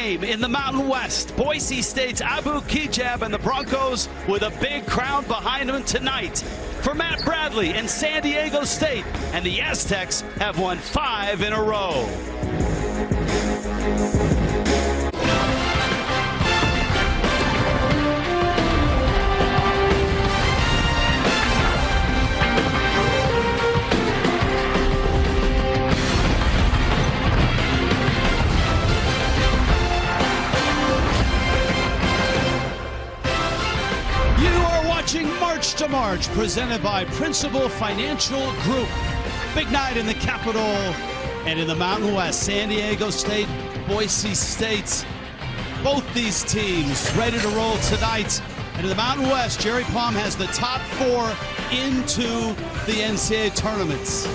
game in the Mountain West. Boise State's Abu Kijab and the Broncos with a big crowd behind them tonight. For Matt Bradley and San Diego State, and the Aztecs have won 5 in a row. March to March, presented by Principal Financial Group. Big night in the capital and in the Mountain West. San Diego State, Boise State. Both these teams ready to roll tonight. And in the Mountain West, Jerry Palm has the top 4 into the NCAA tournaments.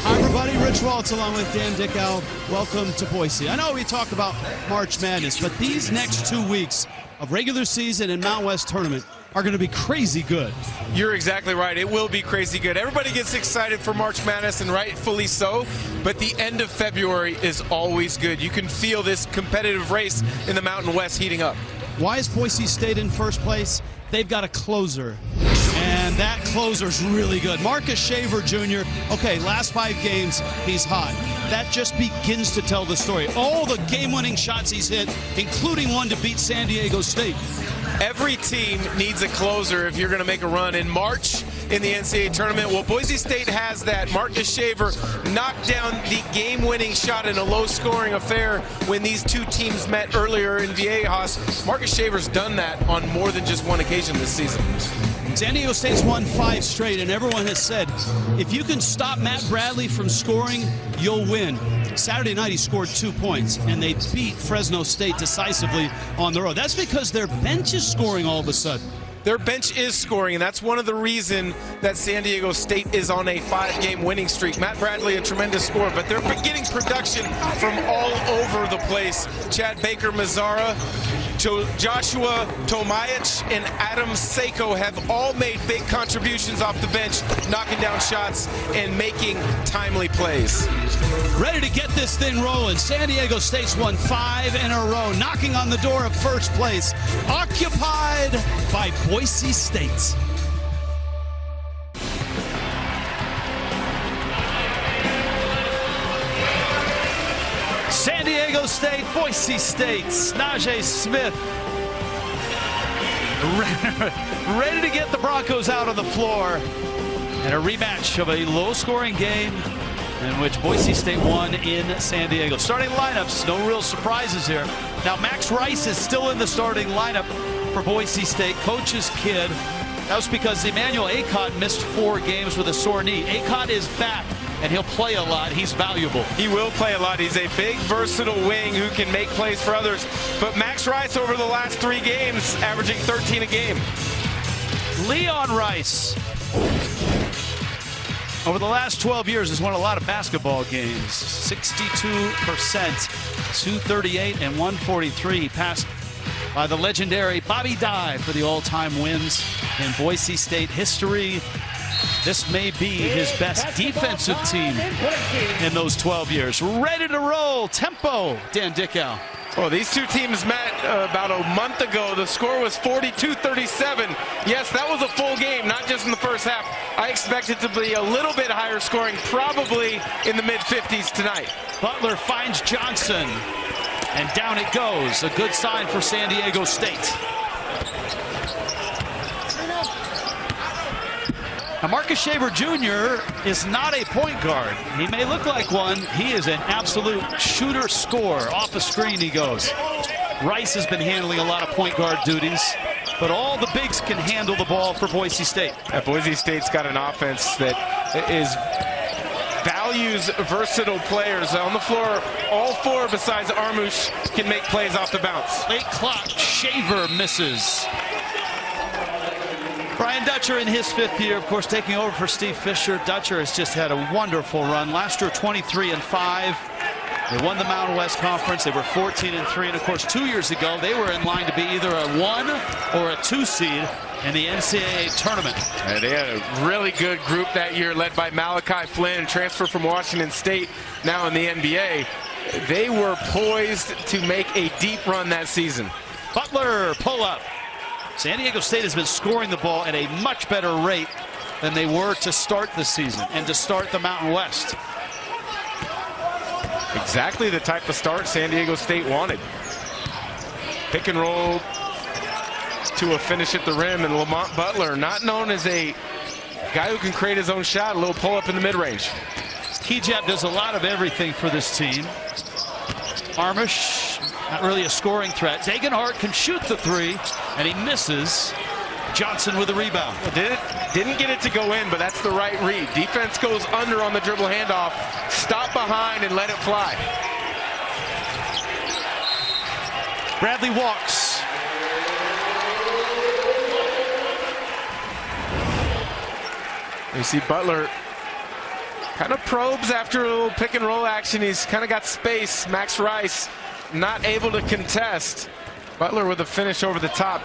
Hi, everybody. Rich Waltz along with Dan Dickow. Welcome to Boise. I know we talk about March Madness, but these next 2 weeks of regular season and Mountain West tournament are going to be crazy good. You're exactly right. It will be crazy good. Everybody gets excited for March Madness, and rightfully so, but the end of February is always good. You can feel this competitive race in the Mountain West heating up. Why is Boise State in first place? They've got a closer, and that closer's really good. Marcus Shaver Jr., okay, last 5 games, he's hot. That just begins to tell the story. All the game-winning shots he's hit, including one to beat San Diego State. Every team needs a closer if you're going to make a run in March in the NCAA tournament. Well, Boise State has that. Marcus Shaver knocked down the game-winning shot in a low-scoring affair when these two teams met earlier in Viejas. Marcus Shaver's done that on more than just one occasion this season. San Diego State's won 5 straight, and everyone has said, if you can stop Matt Bradley from scoring, you'll win. Saturday night, he scored 2 points, and they beat Fresno State decisively on the road. That's because their bench is scoring all of a sudden. Their bench is scoring, and that's one of the reasons that San Diego State is on a 5-game winning streak. Matt Bradley, a tremendous scorer, but they're getting production from all over the place. Chad Baker-Mazzara, Joshua Tomajic, and Adam Seiko have all made big contributions off the bench, knocking down shots and making timely plays. Ready to get this thing rolling. San Diego State's won 5 in a row, knocking on the door of first place, occupied by Boise State. San Diego State, Boise State, Najee Smith ready to get the Broncos out on the floor. And a rematch of a low-scoring game in which Boise State won in San Diego. Starting lineups, no real surprises here. Now, Max Rice is still in the starting lineup for Boise State, coach's kid. That was because Emmanuel Acott missed 4 games with a sore knee. Acott is back, and he'll play a lot. He's valuable. He will play a lot. He's a big, versatile wing who can make plays for others. But Max Rice, over the last 3 games, averaging 13 a game. Leon Rice, over the last 12 years, has won a lot of basketball games. 62%, 238 and 143. Passed by the legendary Bobby Dye for the all-time wins in Boise State history. This may be his best defensive team in those 12 years. Ready to roll. Tempo, Dan Dickow. Well, these two teams met about a month ago. The score was 42-37. Yes, that was a full game, not just in the first half. I expect it to be a little bit higher scoring, probably in the mid-50s tonight. Butler finds Johnson, and down it goes. A good sign for San Diego State. Now, Marcus Shaver Jr. is not a point guard. He may look like one. He is an absolute shooter scorer. Off the screen he goes. Rice has been handling a lot of point guard duties, but all the bigs can handle the ball for Boise State. Boise State's got an offense that values versatile players on the floor. All 4 besides Armush can make plays off the bounce. Late clock. Shaver misses. Brian Dutcher in his 5th year, of course, taking over for Steve Fisher. Dutcher has just had a wonderful run. Last year, 23-5. They won the Mountain West Conference. They were 14-3. And, of course, 2 years ago, they were in line to be either a 1 or a 2 seed in the NCAA tournament. And they had a really good group that year led by Malachi Flynn, transfer from Washington State, now in the NBA. they were poised to make a deep run that season. Butler, pull up. San Diego State has been scoring the ball at a much better rate than they were to start the season and to start the Mountain West. Exactly the type of start San Diego State wanted. Pick and roll to a finish at the rim, and Lamont Butler, not known as a guy who can create his own shot, a little pull-up in the mid-range. Kejap does a lot of everything for this team. Armish, not really a scoring threat. Degenhart can shoot the three, and he misses. Johnson with the rebound. Didn't get it to go in, but that's the right read. Defense goes under on the dribble handoff. Stop behind and let it fly. Bradley walks. You see Butler kind of probes after a little pick and roll action. He's kind of got space. Max Rice not able to contest. Butler with a finish over the top.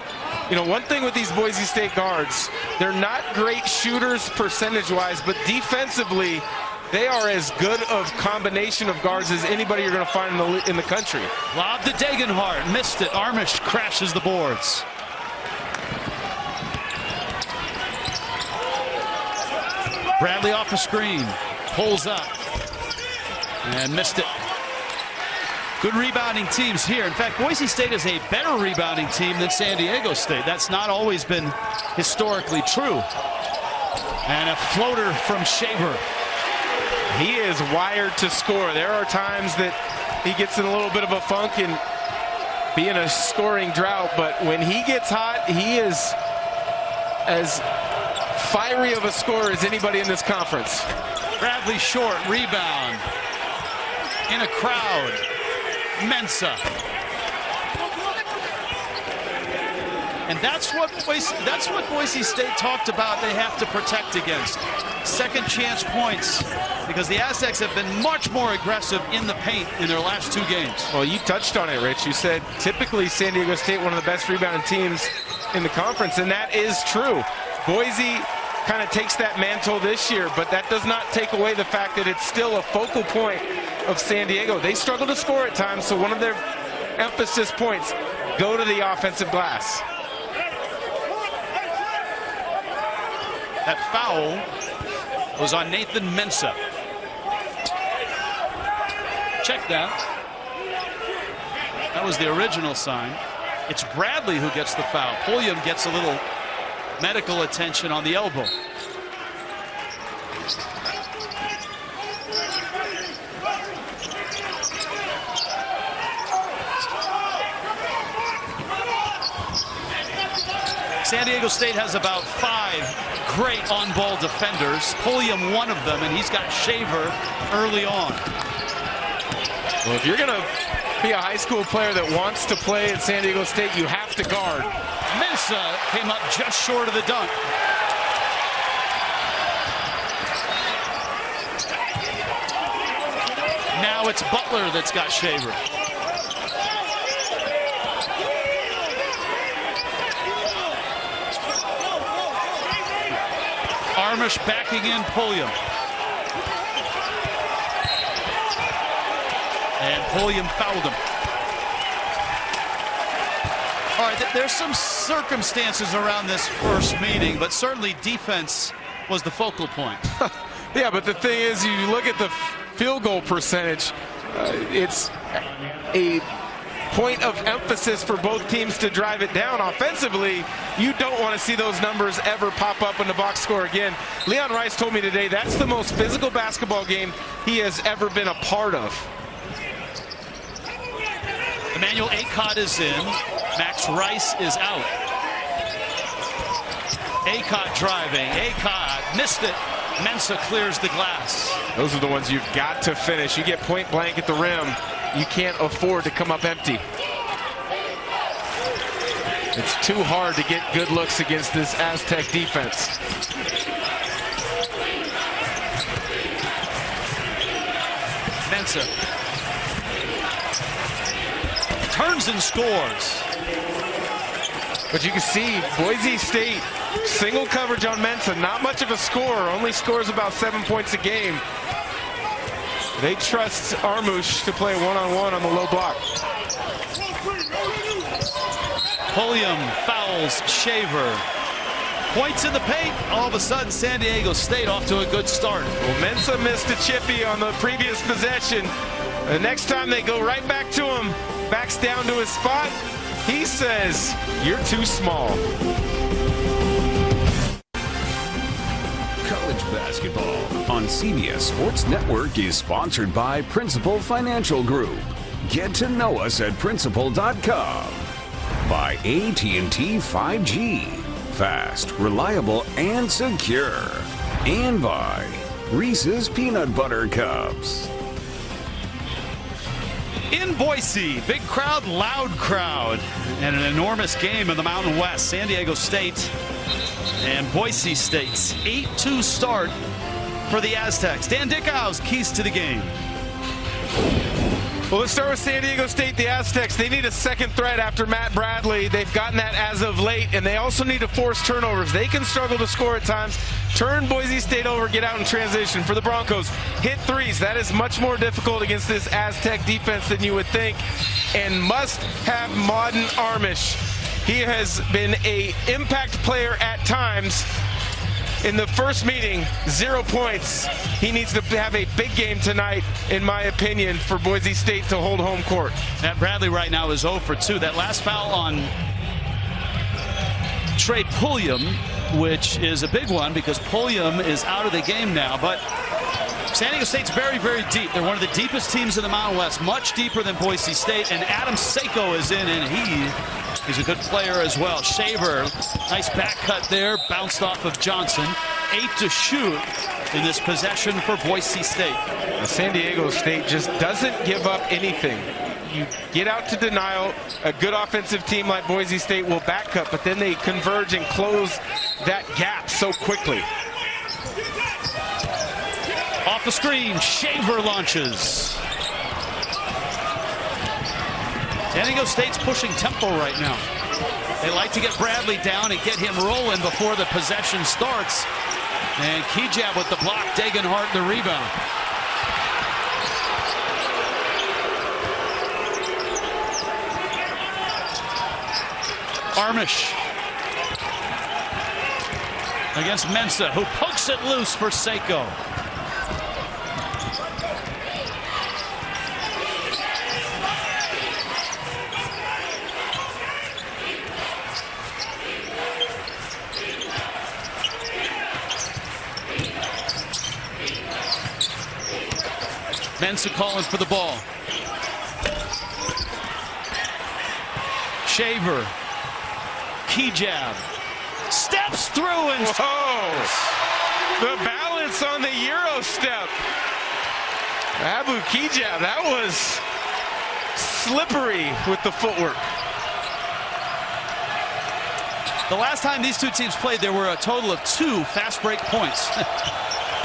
You know, one thing with these Boise State guards, they're not great shooters percentage-wise, but defensively, they are as good of combination of guards as anybody you're going to find in the country. Lob to Degenhart, missed it. Armish crashes the boards. Bradley off a screen, pulls up, and missed it. Good rebounding teams here. In fact, Boise State is a better rebounding team than San Diego State. That's not always been historically true. And a floater from Shaver. He is wired to score. There are times that he gets in a little bit of a funk and be in a scoring drought, but when he gets hot, he is as fiery of a scorer as anybody in this conference. Bradley short, rebound. In a crowd. Mensah. And that's what Boise State talked about they have to protect against. Second chance points, because the Aztecs have been much more aggressive in the paint in their last two games. Well, you touched on it, Rich. You said typically San Diego State one of the best rebounding teams in the conference, and that is true. Boise kind of takes that mantle this year, but that does not take away the fact that it's still a focal point of San Diego. They struggle to score at times, so one of their emphasis points, go to the offensive glass. That foul was on Nathan Mensah. Check that. That was the original sign. It's Bradley who gets the foul. Pulliam gets a little medical attention on the elbow. San Diego State has about 5 great on-ball defenders. Pulliam one of them, and he's got Shaver early on. Well, if you're going to be a high school player that wants to play at San Diego State, you have to guard. Mensah came up just short of the dunk. Now it's Butler that's got Shaver. Armish backing in Pulliam. And Pulliam fouled him. All right, there's some circumstances around this first meeting, but certainly defense was the focal point. Yeah, but the thing is, you look at the field goal percentage, it's a point of emphasis for both teams to drive it down. Offensively, you don't want to see those numbers ever pop up in the box score again. Leon Rice told me today that's the most physical basketball game he has ever been a part of. Emmanuel Acott is in. Max Rice is out. Acott driving. Acott missed it. Mensah clears the glass. Those are the ones you've got to finish. You get point blank at the rim, you can't afford to come up empty. It's too hard to get good looks against this Aztec defense. Mensah turns and scores. But you can see Boise State single coverage on Mensah, not much of a scorer, only scores about 7 points a game. They trust Armush to play one-on-one on the low block. Pulliam fouls Shaver. Points in the paint. All of a sudden, San Diego State off to a good start. Well, Mensa missed a chippy on the previous possession. The next time they go right back to him, backs down to his spot. He says, "You're too small." College basketball on CBS Sports Network is sponsored by Principal Financial Group. Get to know us at Principal.com. By AT&T 5G. Fast, reliable, and secure. And by Reese's Peanut Butter Cups. In Boise, big crowd, loud crowd, and an enormous game in the Mountain West. San Diego State and Boise State's 8-2 start for the Aztecs. Dan Dickau's keys to the game. Well, let's start with San Diego State, the Aztecs. They need a second threat after Matt Bradley. They've gotten that as of late, and they also need to force turnovers. They can struggle to score at times. Turn Boise State over, get out in transition. For the Broncos, hit threes. That is much more difficult against this Aztec defense than you would think. And must have Modern Armish. He has been an impact player at times. In the first meeting, 0 points. He needs to have a big game tonight, in my opinion, for Boise State to hold home court. Matt Bradley right now is 0 for 2. That last foul on Trey Pulliam, which is a big one because Pulliam is out of the game now. But San Diego State's very, very deep. They're one of the deepest teams in the Mountain West, much deeper than Boise State. And Adam Seiko is in, and he's a good player as well. Shaver, nice back cut there, bounced off of Johnson. 8 to shoot in this possession for Boise State. San Diego State just doesn't give up anything. You get out to denial, a good offensive team like Boise State will back cut, but then they converge and close that gap so quickly. Off the screen, Shaver launches. San Diego State's pushing tempo right now. They like to get Bradley down and get him rolling before the possession starts. And Kijab with the block, Degenhart the rebound. Armish against Mensa, who pokes it loose for Seiko. Mensa calling for the ball. Shaver. Kijab. Steps through and... Whoa! The balance on the Euro step. Abu Kijab, that was slippery with the footwork. The last time these two teams played, there were a total of 2 fast break points.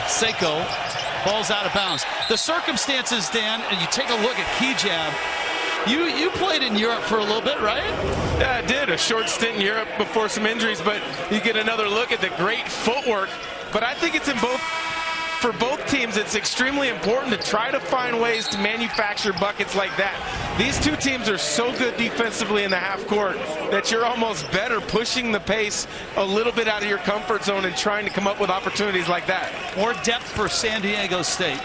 Seiko falls out of bounds. The circumstances, Dan, and you take a look at Kijab. You played in Europe for a little bit, right? Yeah, I did. A short stint in Europe before some injuries, but you get another look at the great footwork. But I think it's for both teams, it's extremely important to try to find ways to manufacture buckets like that. These two teams are so good defensively in the half court that you're almost better pushing the pace a little bit out of your comfort zone and trying to come up with opportunities like that. More depth for San Diego State.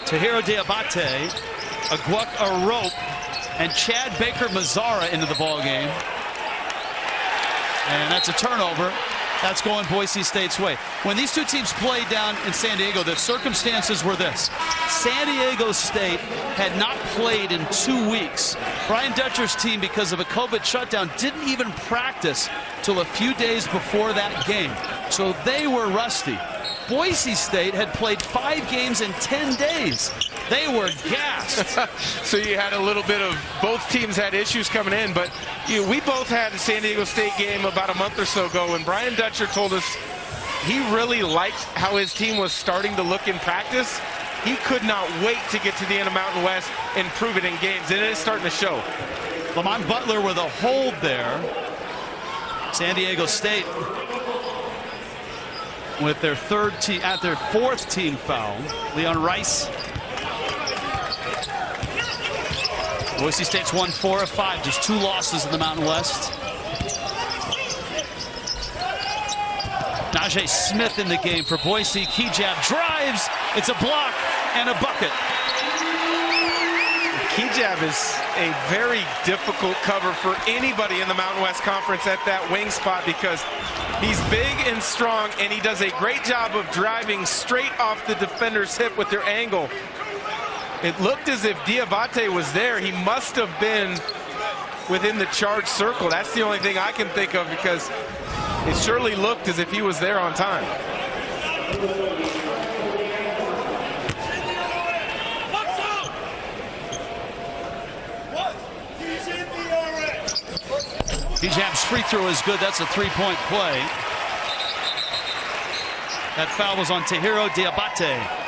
Tahiro Diabate, Aguak Arop, and Chad Baker-Mazzara into the ball game. And that's a turnover. That's going Boise State's way. When these two teams played down in San Diego, the circumstances were this. San Diego State had not played in 2 weeks. Brian Dutcher's team, because of a COVID shutdown, didn't even practice till a few days before that game. So they were rusty. Boise State had played 5 games in 10 days. They were gassed. So you had a little bit of, both teams had issues coming in, but we both had the San Diego State game about a month or so ago, and Brian Dutcher told us he really liked how his team was starting to look in practice. He could not wait to get to the end of Mountain West and prove it in games, and it is starting to show. Lamont Butler with a hold there. San Diego State with their 4th team foul. Leon Rice Boise State's won 4 of 5, just 2 losses in the Mountain West. Najee Smith in the game for Boise. Key jab, drives. It's a block and a bucket. Key jab is a very difficult cover for anybody in the Mountain West Conference at that wing spot because he's big and strong, and he does a great job of driving straight off the defender's hip with their angle. It looked as if Diabate was there. He must have been within the charge circle. That's the only thing I can think of because it surely looked as if he was there on time. Hijab's free throw is good. That's a 3-point play. That foul was on Tahiro Diabate.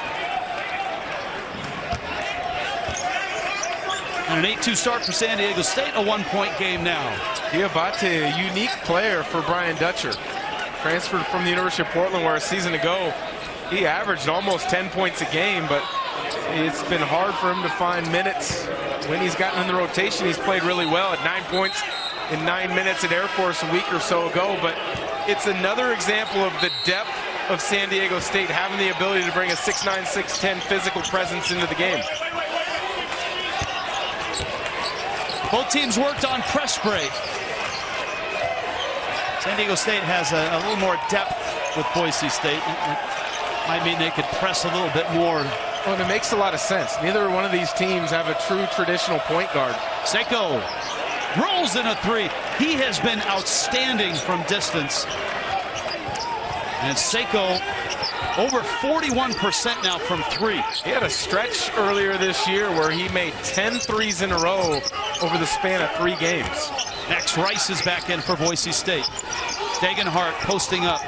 And an 8-2 start for San Diego State, a 1-point game now. Diabate, a unique player for Brian Dutcher. Transferred from the University of Portland, where a season ago he averaged almost 10 points a game, but it's been hard for him to find minutes. When he's gotten in the rotation, he's played really well at 9 points in 9 minutes at Air Force a week or so ago, but it's another example of the depth of San Diego State having the ability to bring a 6'9", 6'10" physical presence into the game. Both teams worked on press break. San Diego State has a little more depth with Boise State. It might mean they could press a little bit more. Well, and it makes a lot of sense. Neither one of these teams have a true traditional point guard. Seiko rolls in a 3. He has been outstanding from distance. And Seiko over 41% now from 3. He had a stretch earlier this year where he made 10 threes in a row over the span of 3 games. Max Rice is back in for Boise State. Degenhart posting up.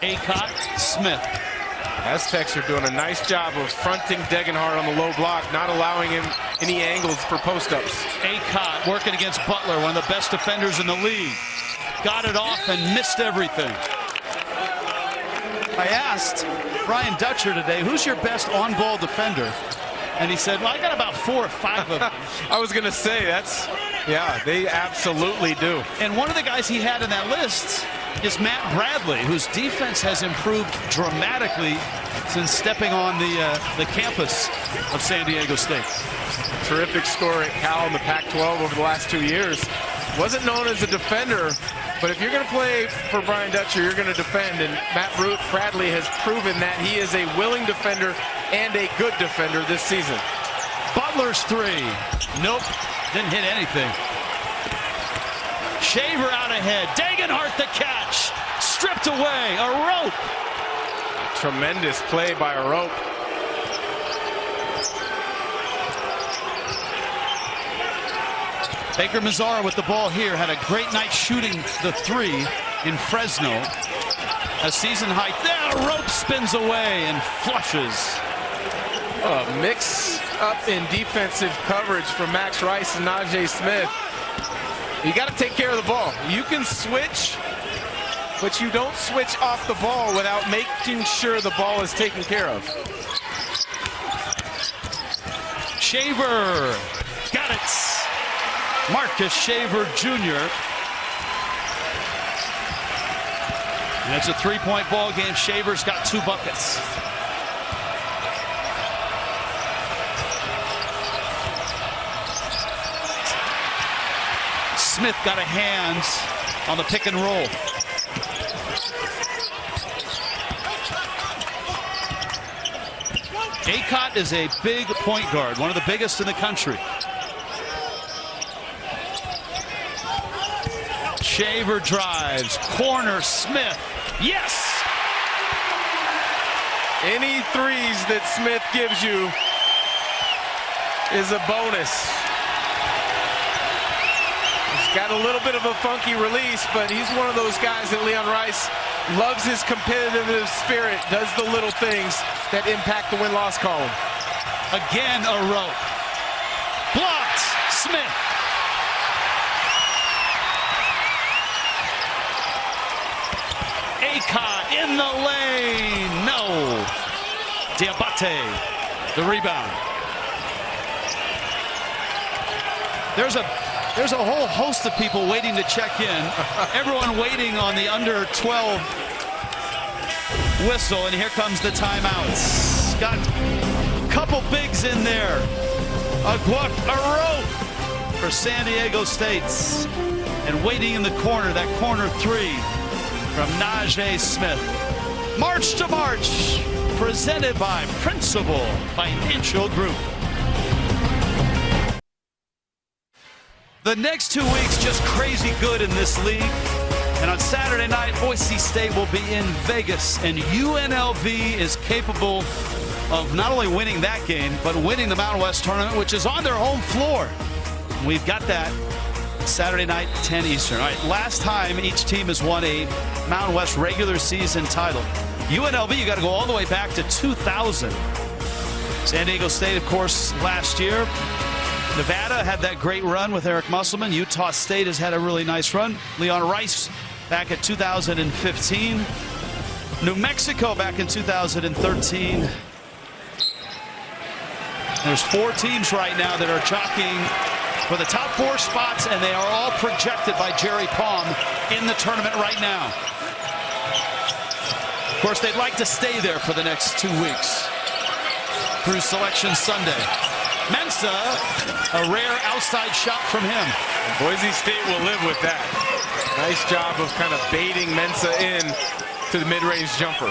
Acott, Smith. Aztecs are doing a nice job of fronting Degenhart on the low block, not allowing him any angles for post-ups. Acott working against Butler, one of the best defenders in the league. Got it off and missed everything. I asked Brian Dutcher today, who's your best on-ball defender? And he said, well, I got about 4 or 5 of them. I was going to say, yeah, they absolutely do. And one of the guys he had in that list is Matt Bradley, whose defense has improved dramatically since stepping on the campus of San Diego State. Terrific scorer at Cal in the Pac-12 over the last 2 years. Wasn't known as a defender, but if you're going to play for Brian Dutcher, you're going to defend, and Matt Bradley has proven that he is a willing defender and a good defender this season. Butler's 3. Nope, didn't hit anything. Shaver out ahead. Degenhart the catch. Stripped away. A rope. Tremendous play by a rope. Baker Mazzara with the ball here. Had a great night shooting the 3 in Fresno. A season high. There, rope spins away and flushes. A mix up in defensive coverage from Max Rice and Najee Smith. You got to take care of the ball. You can switch, but you don't switch off the ball without making sure the ball is taken care of. Shaver. Got it. Marcus Shaver Jr. And it's a 3-point ball game. Shaver's got 2 buckets. Smith got a hand on the pick and roll. Acott is a big point guard, one of the biggest in the country. Shaver drives, corner, Smith, yes! Any threes that Smith gives you is a bonus. He's got a little bit of a funky release, but he's one of those guys that Leon Rice loves his competitive spirit, does the little things that impact the win-loss column. Again, a rope. Blocked, Smith. Acott in the lane. No. Diabate, the rebound. There's a whole host of people waiting to check in. Everyone waiting on the under 12 whistle, and here comes the timeouts. Got a couple bigs in there. A rope for San Diego State. And waiting in the corner, that corner three from Najee Smith. March to March, presented by Principal Financial Group. The next 2 weeks just crazy good in this league. And on Saturday night, Boise State will be in Vegas, and UNLV is capable of not only winning that game, but winning the Mountain West tournament, which is on their home floor. We've got that Saturday night, 10 Eastern. All right, last time each team has won a Mountain West regular season title. UNLV, you got to go all the way back to 2000. San Diego State, of course, last year. Nevada had that great run with Eric Musselman. Utah State has had a really nice run. Leon Rice back at 2015. New Mexico back in 2013. There's 4 teams right now that are jockeying for the top 4 spots, and they are all projected by Jerry Palm in the tournament right now. Of course, they'd like to stay there for the next 2 weeks through Selection Sunday. Mensah, a rare outside shot from him. Boise State will live with that. Nice job of kind of baiting Mensah in to the mid-range jumper.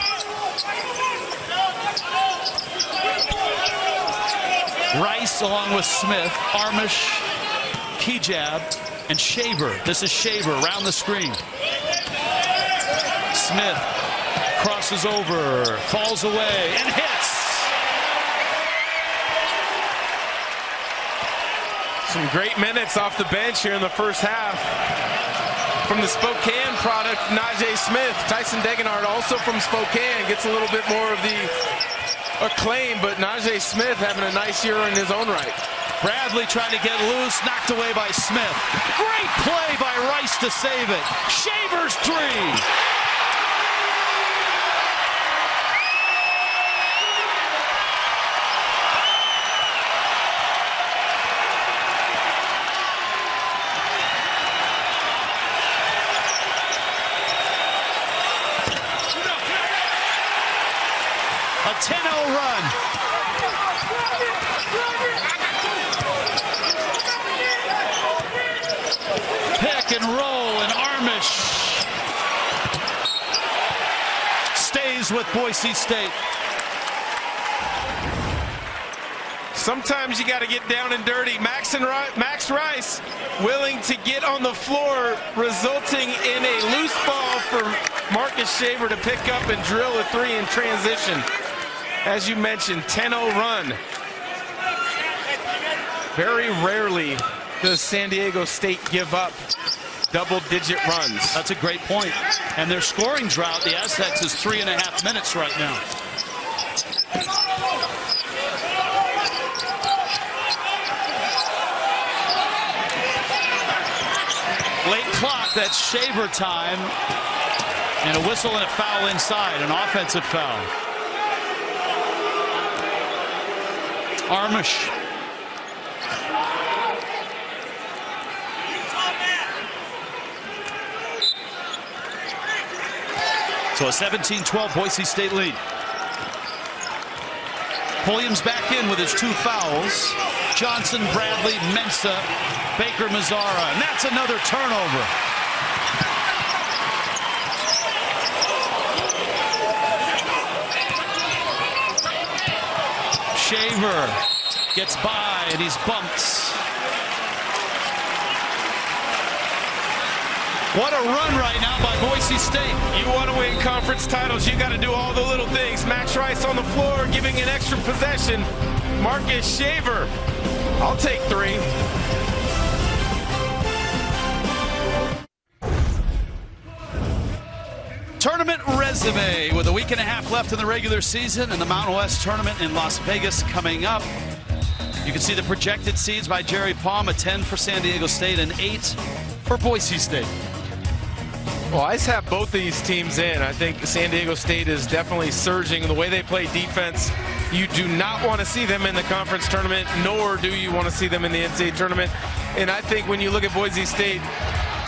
Rice along with Smith, Armish, Kejab, and Shaver. This is Shaver around the screen. Smith crosses over, falls away, and hits. Some great minutes off the bench here in the first half. From the Spokane product, Najee Smith. Tyson Degenard, also from Spokane, gets a little bit more of the acclaim, but Najee Smith having a nice year in his own right. Bradley trying to get loose, knocked away by Smith. Great play by Rice to save it. Shaver's three. A 10-0 run. Pick and roll, and Armish stays with Boise State. Sometimes you got to get down and dirty. Max Rice willing to get on the floor, resulting in a loose ball for Marcus Shaver to pick up and drill a three in transition. As you mentioned, 10-0 run. Very rarely does San Diego State give up double-digit runs. That's a great point. And their scoring drought, the Aztecs, is 3.5 minutes right now. Late clock, that's Shaver time. And a whistle and a foul inside, an offensive foul. Armish. So a 17-12 Boise State lead. Pulliam's back in with his 2 fouls. Johnson, Bradley, Mensah, Baker, Mazzara, and that's another turnover. Shaver gets by, and he's bumped. What a run right now by Boise State. You want to win conference titles, you got to do all the little things. Max Rice on the floor, giving an extra possession. Marcus Shaver, I'll take 3. Tournament resume with a week and a half left in the regular season and the Mountain West tournament in Las Vegas coming up. You can see the projected seeds by Jerry Palm, a 10 for San Diego State and 8 for Boise State. Well, I just have both of these teams in. I think San Diego State is definitely surging. The way they play defense You do not want to see them in the conference tournament, nor do you want to see them in the NCAA tournament. And I think when you look at Boise State,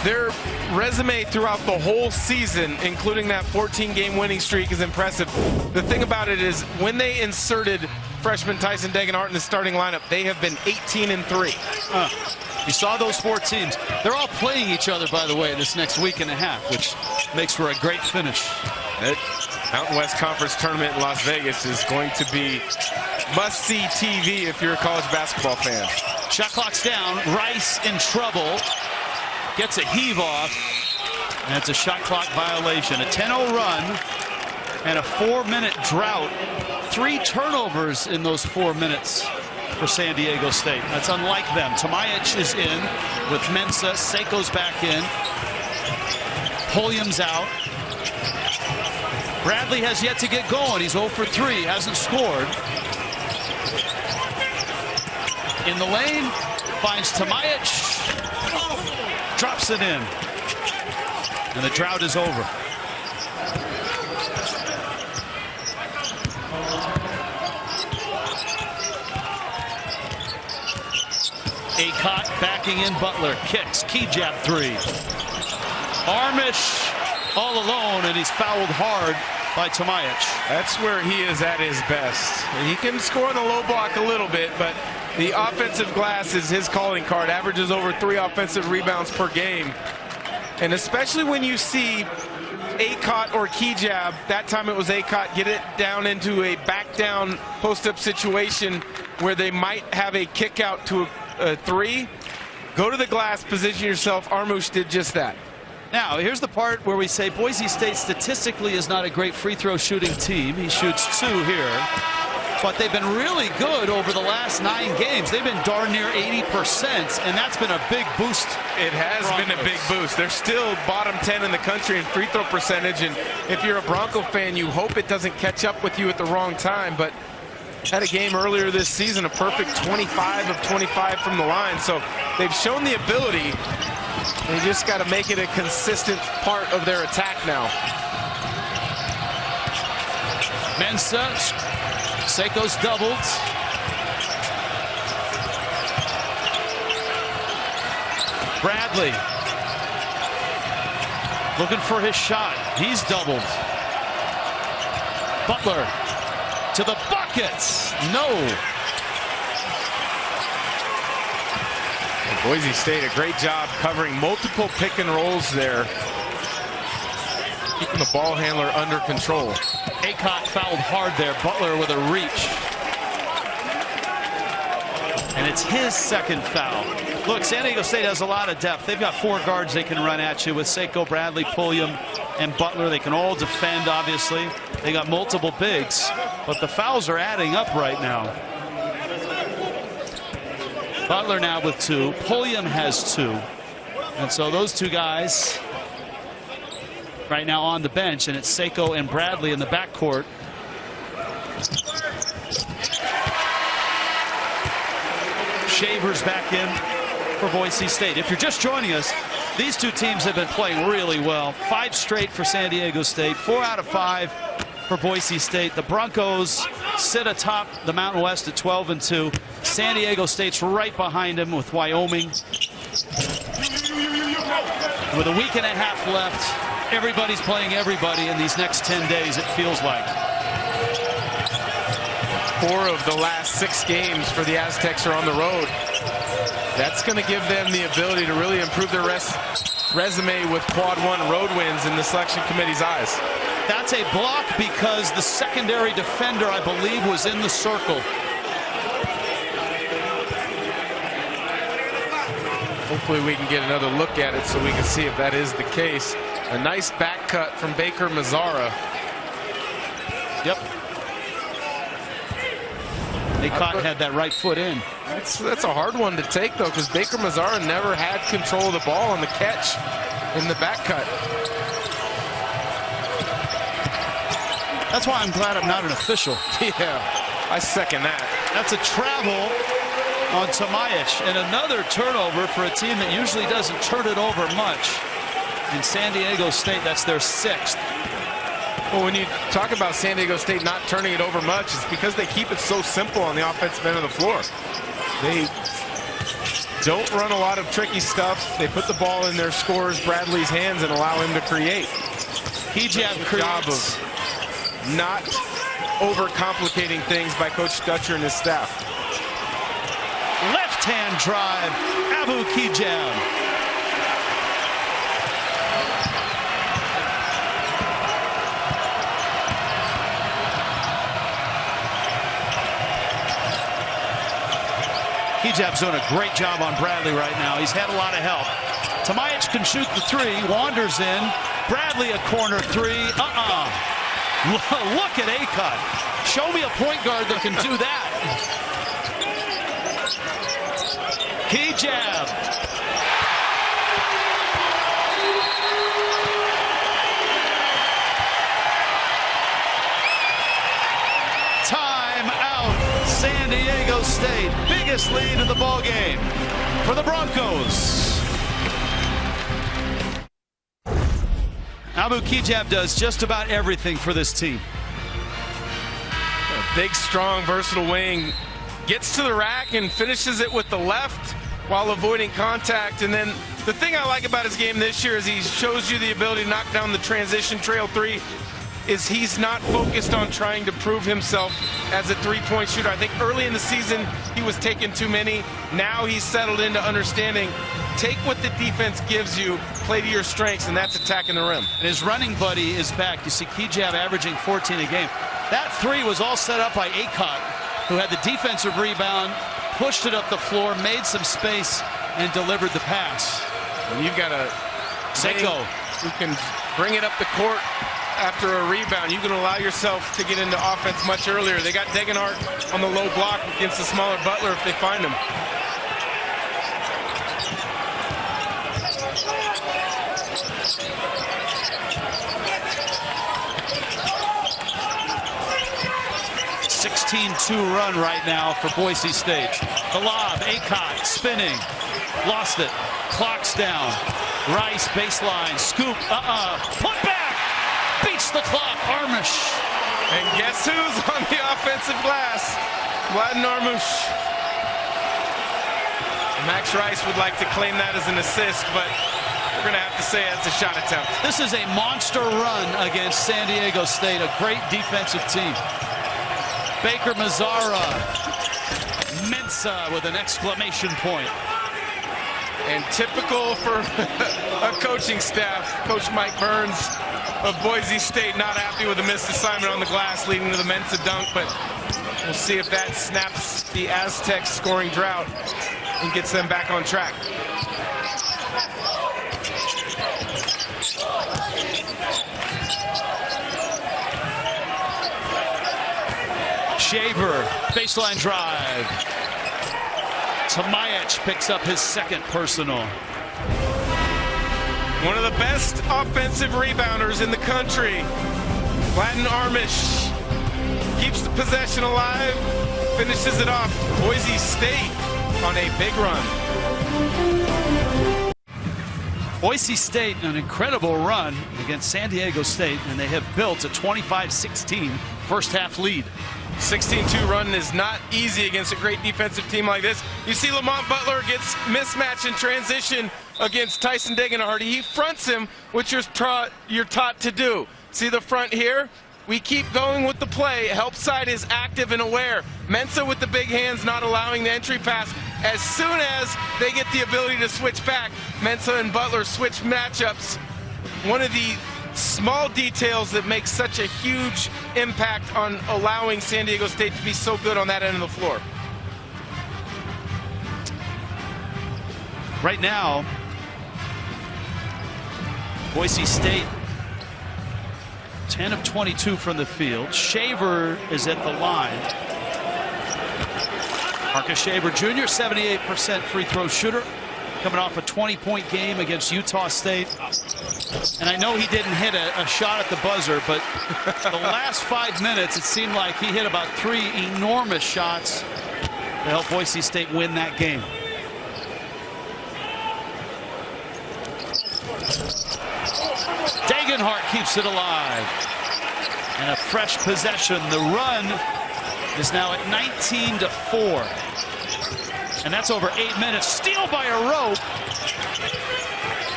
their resume throughout the whole season, including that 14-game winning streak, is impressive. The thing about it is when they inserted freshman Tyson Degenhart in the starting lineup, they have been 18-3. You saw those 4 teams. They're all playing each other, by the way, this next week and a half, which makes for a great finish. That Mountain West Conference tournament in Las Vegas is going to be must-see TV if you're a college basketball fan. Shot clock's down. Rice in trouble. Gets a heave off. And it's a shot clock violation. A 10-0 run and a 4-minute drought. 3 turnovers in those 4 minutes for San Diego State. That's unlike them. Tomajic is in with Mensah. Seiko's back in. Pulliam's out. Bradley has yet to get going. He's 0 for 3. Hasn't scored. In the lane. Finds Tomajic. Drops it in. And the drought is over. Acott backing in Butler. Kicks. Key jab 3. Armish all alone, and he's fouled hard by Tomajic. That's where he is at his best. He can score in the low block a little bit, but the offensive glass is his calling card. Averages over 3 offensive rebounds per game. And especially when you see Acott or key jab, that time it was Acott, get it down into a back down post-up situation where they might have a kick out to a 3. Go to the glass, position yourself. Armush did just that. Now, here's the part where we say Boise State statistically is not a great free throw shooting team. He shoots 2 here. But they've been really good over the last 9 games. They've been darn near 80%, and that's been a big boost. It has been a big boost. They're still bottom 10 in the country in free throw percentage, and if you're a Bronco fan, you hope it doesn't catch up with you at the wrong time. But had a game earlier this season, a perfect 25 of 25 from the line. So they've shown the ability. They just got to make it a consistent part of their attack now. Mensah, Seiko's doubled. Bradley looking for his shot. He's doubled. Butler to the buckets. No. Boise State, a great job covering multiple pick and rolls there. Keeping the ball handler under control. Acott fouled hard there. Butler with a reach. And it's his second foul. Look, San Diego State has a lot of depth. They've got 4 guards they can run at you with Seiko, Bradley, Pulliam, and Butler. They can all defend, obviously. They got multiple bigs, but the fouls are adding up right now. Butler now with 2. Pulliam has 2. And so those 2 guys right now on the bench, and it's Seiko and Bradley in the backcourt. Shavers back in for Boise State. If you're just joining us, these 2 teams have been playing really well. 5 straight for San Diego State, 4 out of 5 for Boise State. The Broncos sit atop the Mountain West at 12-2. San Diego State's right behind them with Wyoming. With a week and a half left, everybody's playing everybody in these next 10 days, it feels like. 4 of the last 6 games for the Aztecs are on the road. That's going to give them the ability to really improve their resume with quad 1 road wins in the selection committee's eyes. That's a block because the secondary defender, I believe, was in the circle. Hopefully we can get another look at it so we can see if that is the case. A nice back cut from Baker Mazzara. Yep. Acott had that right foot in. That's a hard one to take, though, because Baker Mazzara never had control of the ball on the catch in the back cut. That's why I'm glad I'm not an official. Yeah, I second that. That's a travel on Tomajic, and another turnover for a team that usually doesn't turn it over much. In San Diego State, that's their 6th. Well, when you talk about San Diego State not turning it over much, it's because they keep it so simple on the offensive end of the floor. They don't run a lot of tricky stuff. They put the ball in their scorers Bradley's hands and allow him to create. Hijab Job of not overcomplicating things by Coach Dutcher and his staff. Left-hand drive, Abu Hijab. Hijab's doing a great job on Bradley right now. He's had a lot of help. Tomajic can shoot the three, wanders in. Bradley a corner three. Look at Acott. Show me a point guard that can do that. Hijab. Time out. San Diego State. Biggest lead in the ball game for the Broncos. Abu Hijab does just about everything for this team. A big, strong, versatile wing. Gets to the rack and finishes it with the left while avoiding contact. And then the thing I like about his game this year is he shows you the ability to knock down the transition trail three. Is he's not focused on trying to prove himself as a three-point shooter. I think early in the season he was taking too many. Now he's settled into understanding, take what the defense gives you, play to your strengths, and that's attacking the rim. And his running buddy is back. You see Hijab averaging 14 a game. That three was all set up by Acott, who had the defensive rebound, pushed it up the floor, made some space, and delivered the pass. And you've got a Seiko who can bring it up the court after a rebound. You can allow yourself to get into offense much earlier. They got Degenhart on the low block against the smaller Butler if they find him. A 16-2 run right now for Boise State. The lob, Acott spinning, lost it, clock's down. Rice baseline, scoop, put back, beats the clock, Armish. And guess who's on the offensive glass? Vladen Armish. Max Rice would like to claim that as an assist, but we're going to have to say it's a shot attempt. This is a monster run against San Diego State, a great defensive team. Baker Mazzara, Mensah with an exclamation point. And typical for a coaching staff, Coach Mike Burns of Boise State not happy with a missed assignment on the glass leading to the Mensah dunk, but we'll see if that snaps the Aztecs scoring drought and gets them back on track. Shaver, baseline drive. Tomajic picks up his second personal. One of the best offensive rebounders in the country, Vladen Armish, keeps the possession alive, finishes it off. Boise State on a big run. Boise State, an incredible run against San Diego State, and they have built a 25-16 first half lead. 16-2 run is not easy against a great defensive team like this. You see Lamont Butler gets mismatch in transition against Tyson Degenhart. He fronts him, which you're taught to do. See the front here? We keep going with the play. Help side is active and aware. Mensah with the big hands not allowing the entry pass. As soon as they get the ability to switch back, Mensah and Butler switch matchups. One of the small details that make such a huge impact on allowing San Diego State to be so good on that end of the floor. Right now, Boise State 10 of 22 from the field. Shaver is at the line. Marcus Shaver Jr., 78% free throw shooter, coming off a 20-point game against Utah State. And I know he didn't hit a shot at the buzzer, but the last 5 minutes, it seemed like he hit about 3 enormous shots to help Boise State win that game. Degenhart keeps it alive. And a fresh possession. The run is now at 19-4. And that's over 8 minutes. Steal by a rope.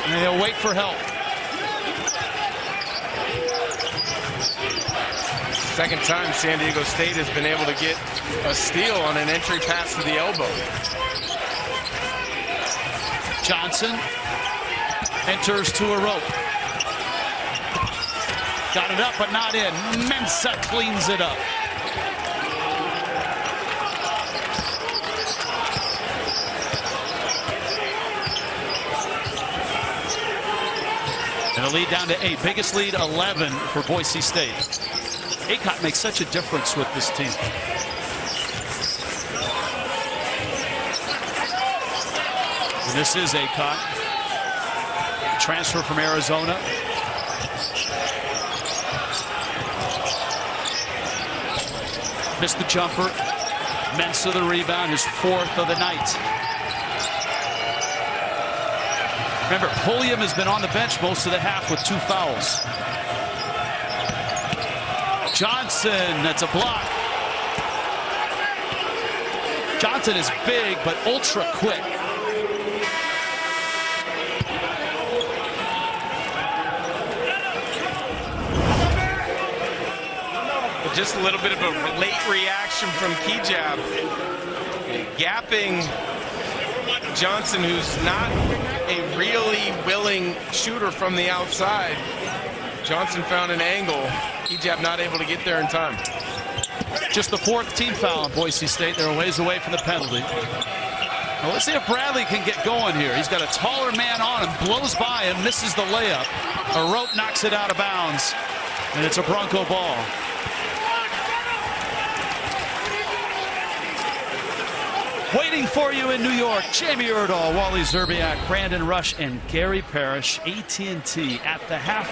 And they'll wait for help. Second time San Diego State has been able to get a steal on an entry pass to the elbow. Johnson enters to a rope. Got it up, but not in. Mensah cleans it up. And the lead down to 8. Biggest lead, 11 for Boise State. Aycott makes such a difference with this team. And this is Aycott. Transfer from Arizona. Missed the jumper. Mensah the rebound, his 4th of the night. Remember, Pulliam has been on the bench most of the half with 2 fouls. Johnson, that's a block. Johnson is big, but ultra quick. Just a little bit of a late reaction from Kijab. Gapping Johnson, who's not a really willing shooter from the outside. Johnson found an angle. Kijab not able to get there in time. Just the 4th team foul on Boise State. They're a ways away from the penalty. Well, let's see if Bradley can get going here. He's got a taller man on him, blows by and misses the layup. A rope knocks it out of bounds, and it's a Bronco ball. Waiting for you in New York, Jamie Erdahl, Wally Zerbiak, Brandon Rush, and Gary Parrish. AT&T at the half.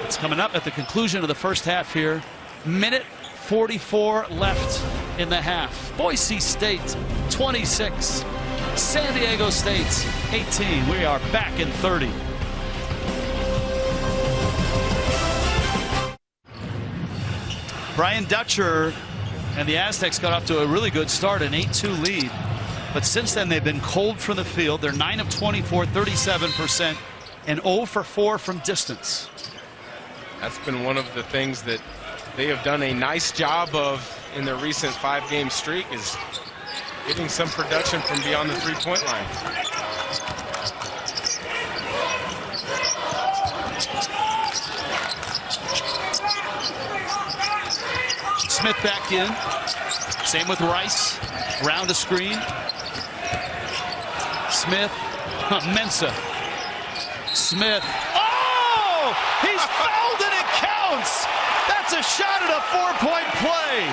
It's coming up at the conclusion of the first half here. Minute 44 left in the half. Boise State 26, San Diego State 18. We are back in 30. Brian Dutcher and the Aztecs got off to a really good start, an 8-2 lead. But since then, they've been cold from the field. They're 9 of 24, 37%, and 0 for 4 from distance. That's been one of the things that they have done a nice job of in their recent 5-game streak, is getting some production from beyond the 3-point line. Smith back in. Same with Rice. Round a screen. Smith. Mensah. Smith. Oh! He's fouled and it counts! That's a shot at a 4-point play.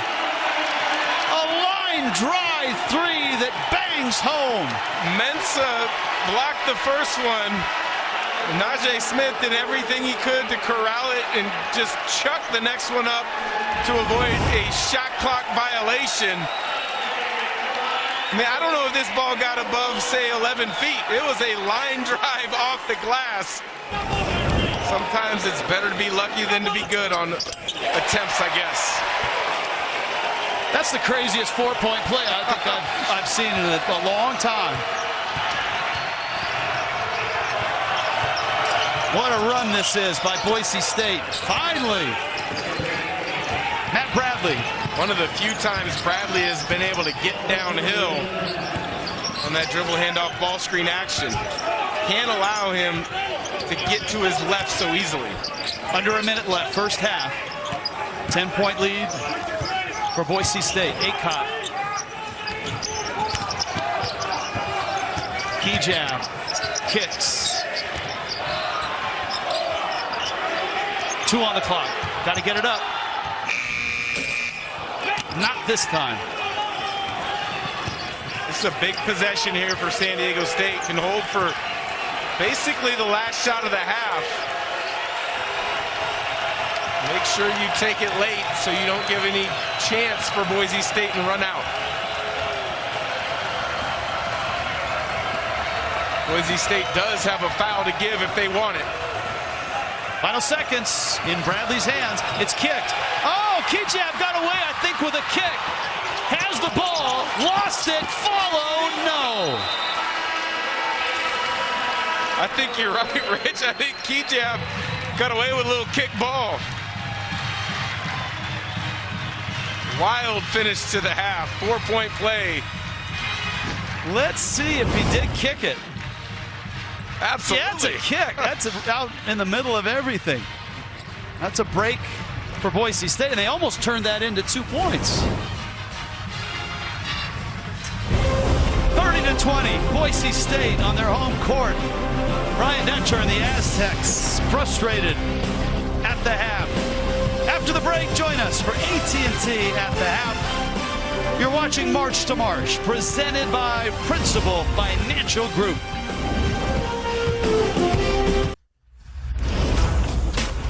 A line drive 3 that bangs home. Mensah blocked the first one. Najee Smith did everything he could to corral it and just chuck the next one up to avoid a shot clock violation. I mean, I don't know if this ball got above, say, 11 feet. It was a line drive off the glass. Sometimes it's better to be lucky than to be good on attempts, I guess. That's the craziest 4-point play I think I've seen in a long time. What a run this is by Boise State. Finally, Matt Bradley. One of the few times Bradley has been able to get downhill on that dribble handoff ball screen action. Can't allow him to get to his left so easily. Under a minute left, first half. 10-point lead for Boise State. Aycott. Kijab kicks. 2 on the clock. Got to get it up. Not this time. This is a big possession here for San Diego State. Can hold for basically the last shot of the half. Make sure you take it late so you don't give any chance for Boise State and run out. Boise State does have a foul to give if they want it. Final seconds in Bradley's hands. It's kicked. Oh, Kijab got away, I think, with a kick. Has the ball, lost it, follow, no. I think you're right, Rich. I think Kijab got away with a little kick ball. Wild finish to the half. 4-point play. Let's see if he did kick it. Absolutely. Yeah, that's a kick. That's out in the middle of everything. That's a break for Boise State, and they almost turned that into 2 points. 30-20, Boise State on their home court. Brian Dutcher and the Aztecs frustrated at the half. After the break, join us for AT&T at the half. You're watching March to March, presented by Principal Financial Group.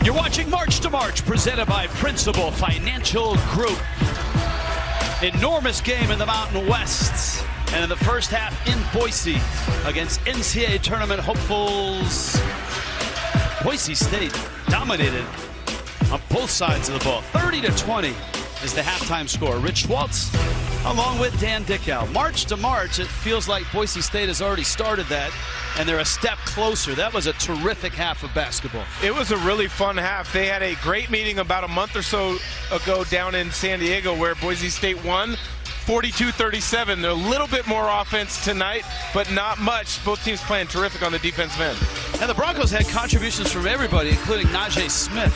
You're watching March to March, presented by Principal Financial Group. Enormous game in the Mountain West. And in the first half in Boise against NCAA tournament hopefuls, Boise State dominated on both sides of the ball. 30-20 is the halftime score. Rich Schwartz along with Dan Dickow. March to March, it feels like Boise State has already started that, and they're a step closer. That was a terrific half of basketball. It was a really fun half. They had a great meeting about a month or so ago down in San Diego where Boise State won 42-37. They're a little bit more offense tonight, but not much. Both teams playing terrific on the defensive end. And the Broncos had contributions from everybody, including Najee Smith.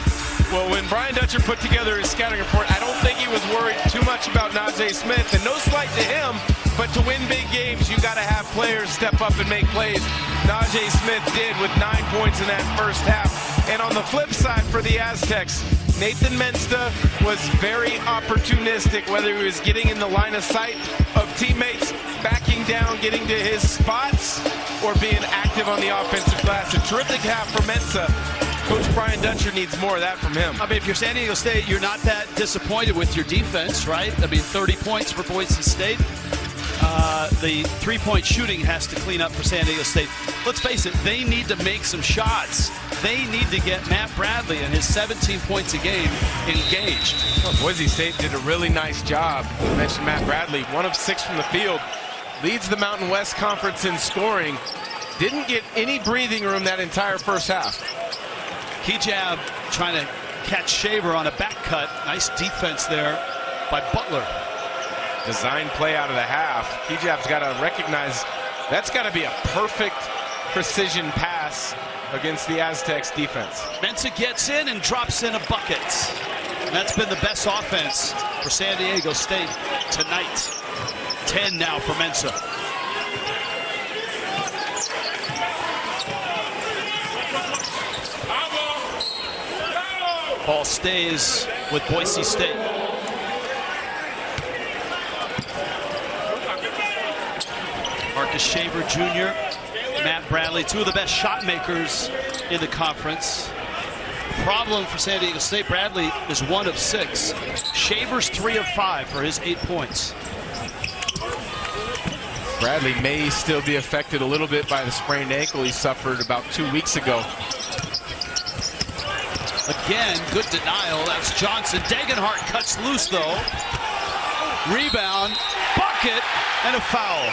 Well, when Brian Dutcher put together his scouting report, I don't think he was worried too much about Najee Smith. And no slight to him, but to win big games, you got to have players step up and make plays. Najee Smith did with 9 points in that first half. And on the flip side for the Aztecs, Nathan Mensta was very opportunistic, whether he was getting in the line of sight of teammates, backing down, getting to his spots, or being active on the offensive glass. A terrific half for Mensa. Coach Brian Dutcher needs more of that from him. I mean, if you're San Diego State, you're not that disappointed with your defense, right? I mean, 30 points for Boise State. The three-point shooting has to clean up for San Diego State. Let's face it, they need to make some shots. They need to get Matt Bradley and his 17 points a game engaged. Well, Boise State did a really nice job. You mentioned Matt Bradley, 1 of 6 from the field. Leads the Mountain West Conference in scoring. Didn't get any breathing room that entire first half. Kijab trying to catch Shaver on a back cut. Nice defense there by Butler. Design play out of the half. Kijab's got to recognize that's got to be a perfect precision pass against the Aztecs defense. Mensa gets in and drops in a bucket. And that's been the best offense for San Diego State tonight. 10 now for Mensa. Ball stays with Boise State. Marcus Shaver Jr., Matt Bradley, 2 of the best shot makers in the conference. Problem for San Diego State, Bradley is 1 of 6. Shaver's 3 of 5 for his 8 points. Bradley may still be affected a little bit by the sprained ankle he suffered about 2 weeks ago. Again, good denial. That's Johnson. Degenhart cuts loose, though. Rebound, bucket, and a foul.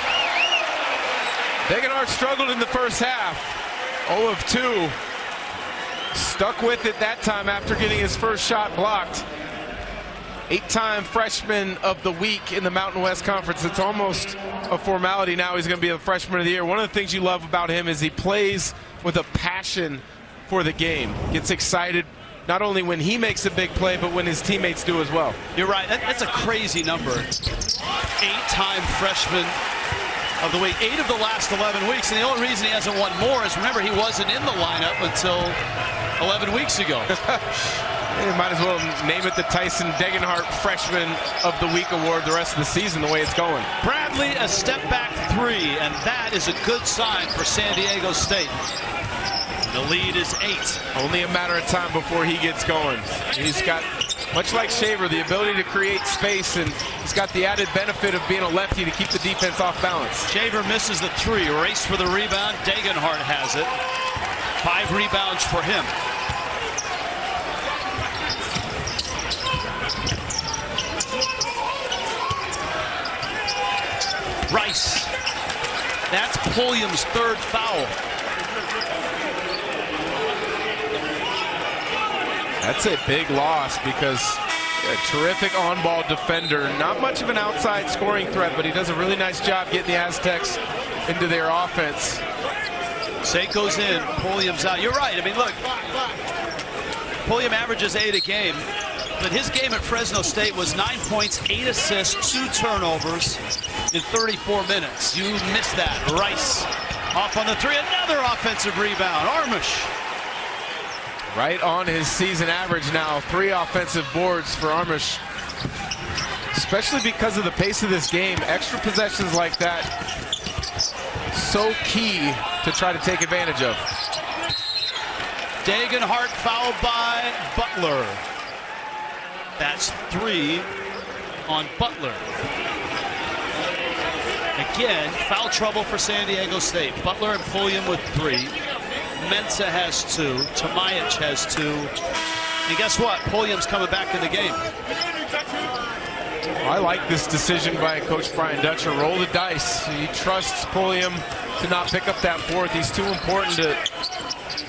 Degenhart struggled in the first half. 0 of 2. Stuck with it that time after getting his first shot blocked. 8-time freshman of the week in the Mountain West Conference. It's almost a formality now. He's going to be the freshman of the year. One of the things you love about him is he plays with a passion for the game. Gets excited not only when he makes a big play, but when his teammates do as well. You're right. That's a crazy number. 8-time freshman of the week. 8 of the last 11 weeks. And the only reason he hasn't won more is, remember, he wasn't in the lineup until 11 weeks ago. You might as well name it the Tyson Degenhart Freshman of the Week award the rest of the season, the way it's going. Bradley, a step back 3, and that is a good sign for San Diego State. The lead is 8. Only a matter of time before he gets going. He's got, much like Shaver, the ability to create space, and he's got the added benefit of being a lefty to keep the defense off balance. Shaver misses the 3. Race for the rebound. Degenhart has it. 5 rebounds for him. Rice. That's Pulliam's third foul. That's a big loss because a terrific on-ball defender. Not much of an outside scoring threat, but he does a really nice job getting the Aztecs into their offense. Seiko's in, Pulliam's out. You're right. I mean, look, Pulliam averages 8 a game, but his game at Fresno State was 9 points, 8 assists, 2 turnovers in 34 minutes. You missed that. Rice off on the three. Another offensive rebound. Armish. Right on his season average now. 3 offensive boards for Armish. Especially because of the pace of this game. Extra possessions like that, so key to try to take advantage of. Dagenhart fouled by Butler. That's 3 on Butler. Again, foul trouble for San Diego State. Butler and Pulliam with 3. Mensah has 2. Tomajic has 2. And guess what? Pulliam's coming back in the game. I like this decision by Coach Brian Dutcher. Roll the dice. He trusts Pulliam to not pick up that fourth. He's too important to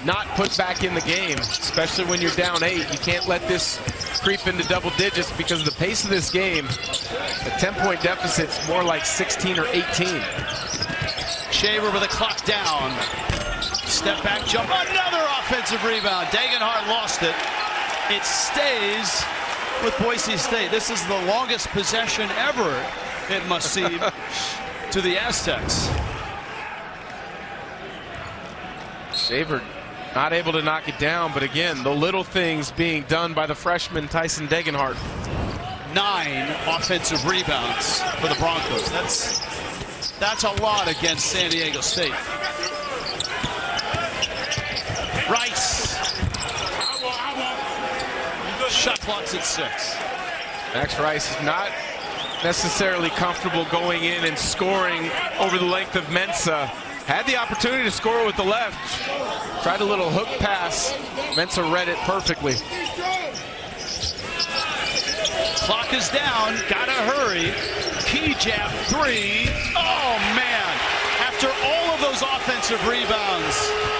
not put back in the game, especially when you're down 8. You can't let this creep into double digits because of the pace of this game. A 10-point deficit's more like 16 or 18. Shaver with the clock down. Step back jump. Another offensive rebound. Dagenhart lost it. It stays with Boise State. This is the longest possession ever, it must seem, to the Aztecs. Shaver not able to knock it down, but again, the little things being done by the freshman Tyson Dagenhart. 9 offensive rebounds for the Broncos. That's a lot against San Diego State. Rice. Shot clock's at 6. Max Rice is not necessarily comfortable going in and scoring over the length of Mensah. Had the opportunity to score with the left. Tried a little hook pass. Mensah read it perfectly. Clock is down. Gotta hurry. Key jab 3. Oh, man. After all of those offensive rebounds,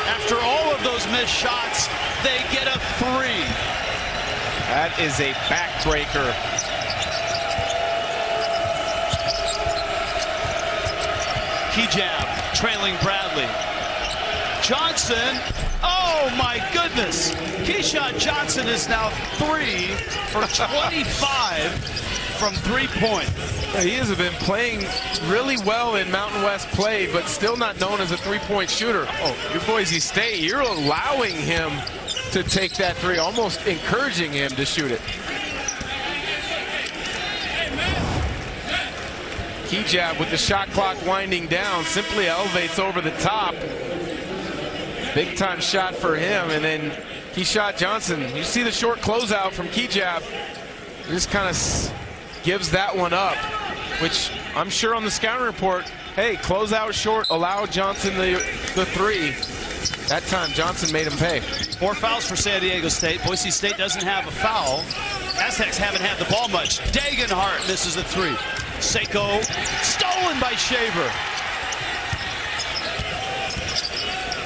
after all of those missed shots, they get a 3. That is a backbreaker. Key jab, trailing Bradley. Johnson, oh my goodness. Keyshawn Johnson is now 3 for 25 from 3-point. Yeah, he has been playing really well in Mountain West play, but still not known as a 3-point shooter. Oh, you're Boise State. You're allowing him to take that 3, almost encouraging him to shoot it. Key jab with the shot clock winding down, simply elevates over the top. Big time shot for him, and then Keyshawn Johnson. You see the short closeout from Key jab. Just kind of gives that one up, which I'm sure on the scouting report, hey, close out short, allow Johnson the 3. That time Johnson made him pay. 4 fouls for San Diego State. Boise State doesn't have a foul. Aztecs haven't had the ball much. Dagenhart misses a 3. Seiko stolen by Shaver.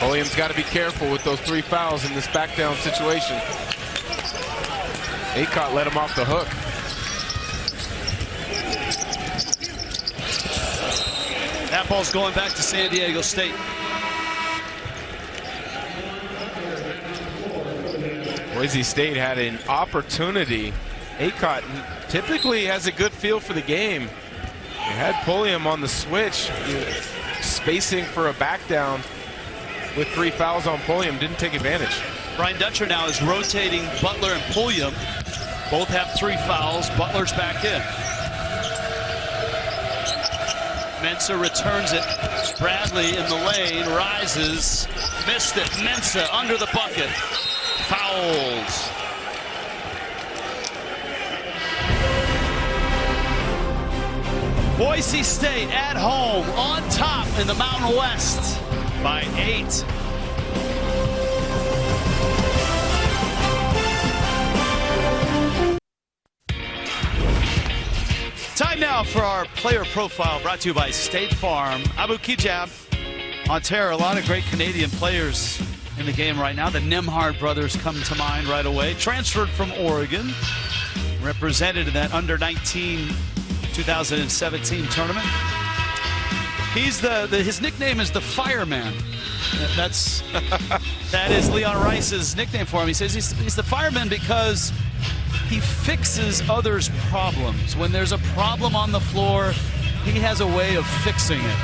Pulliam's got to be careful with those 3 fouls in this back down situation. Aycott let him off the hook. That ball's going back to San Diego State. Boise State had an opportunity. Aycott typically has a good feel for the game. He had Pulliam on the switch, spacing for a back down with 3 fouls on Pulliam, didn't take advantage. Brian Dutcher now is rotating Butler and Pulliam. Both have 3 fouls. Butler's back in. Mensah returns it. Bradley in the lane, rises, missed it. Mensah under the bucket. Fouls. Boise State at home, on top in the Mountain West by 8. Time now for our player profile, brought to you by State Farm. Abu Kijab on terror. A lot of great Canadian players in the game right now. The Nemhard brothers come to mind right away. Transferred from Oregon, represented in that under-19 2017 tournament. He's his nickname is the Fireman. That is Leon Rice's nickname for him. He says he's the fireman because he fixes others' problems. When there's a problem on the floor, he has a way of fixing it.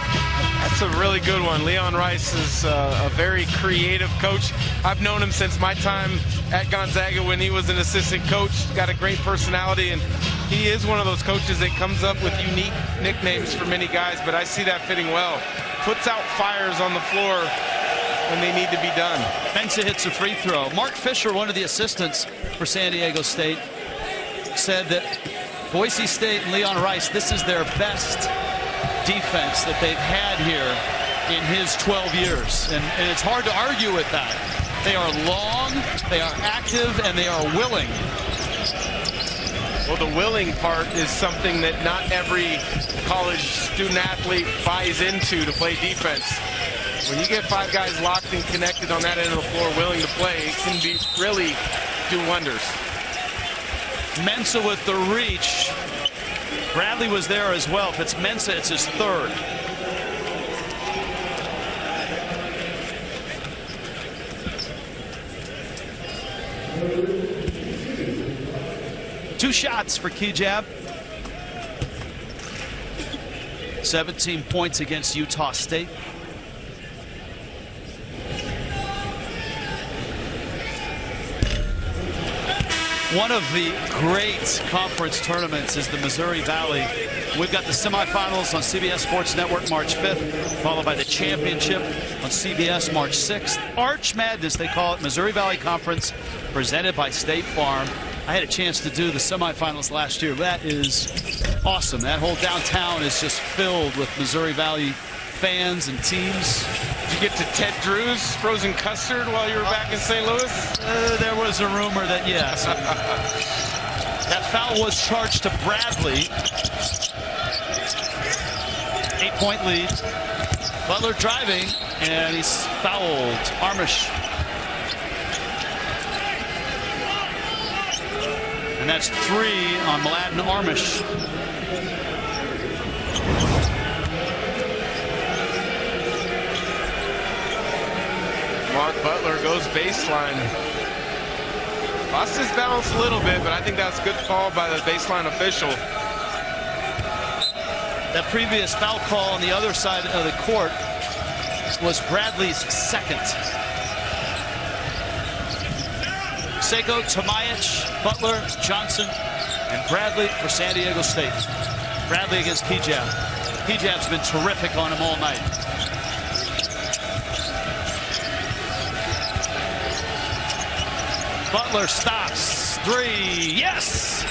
That's a really good one. Leon Rice is a very creative coach. I've known him since my time at Gonzaga when he was an assistant coach. Got a great personality, and he is one of those coaches that comes up with unique nicknames for many guys, but I see that fitting well. Puts out fires on the floor when they need to be done. Mensa hits a free throw. Mark Fisher, one of the assistants for San Diego State, said that Boise State and Leon Rice, this is their best defense that they've had here in his 12 years. And it's hard to argue with that. They are long, they are active, and they are willing. Well, the willing part is something that not every college student athlete buys into to play defense. When you get 5 guys locked and connected on that end of the floor willing to play, it can really do wonders. Mensa with the reach. Bradley was there as well. If it's Mensa, it's his third. Two shots for Kijab. 17 points against Utah State. One of the great conference tournaments is the Missouri Valley. We've got the semifinals on CBS Sports Network March 5th, followed by the championship on CBS March 6th. Arch Madness, they call it, Missouri Valley Conference, presented by State Farm. I had a chance to do the semifinals last year. That is awesome. That whole downtown is just filled with Missouri Valley fans and teams. Did you get to Ted Drew's frozen custard while you were back in St. Louis? There was a rumor that yes. That foul was charged to Bradley. 8-point lead. Butler driving, and he's fouled. Armish. And that's 3 on Mladen Armish. Mark Butler goes baseline. Lost his balance a little bit, but I think that's a good call by the baseline official. That previous foul call on the other side of the court was Bradley's second. Seiko, Tomajic, Butler, Johnson, and Bradley for San Diego State. Bradley against Kijab. Kijab's been terrific on him all night. Butler stops. 3. Yes!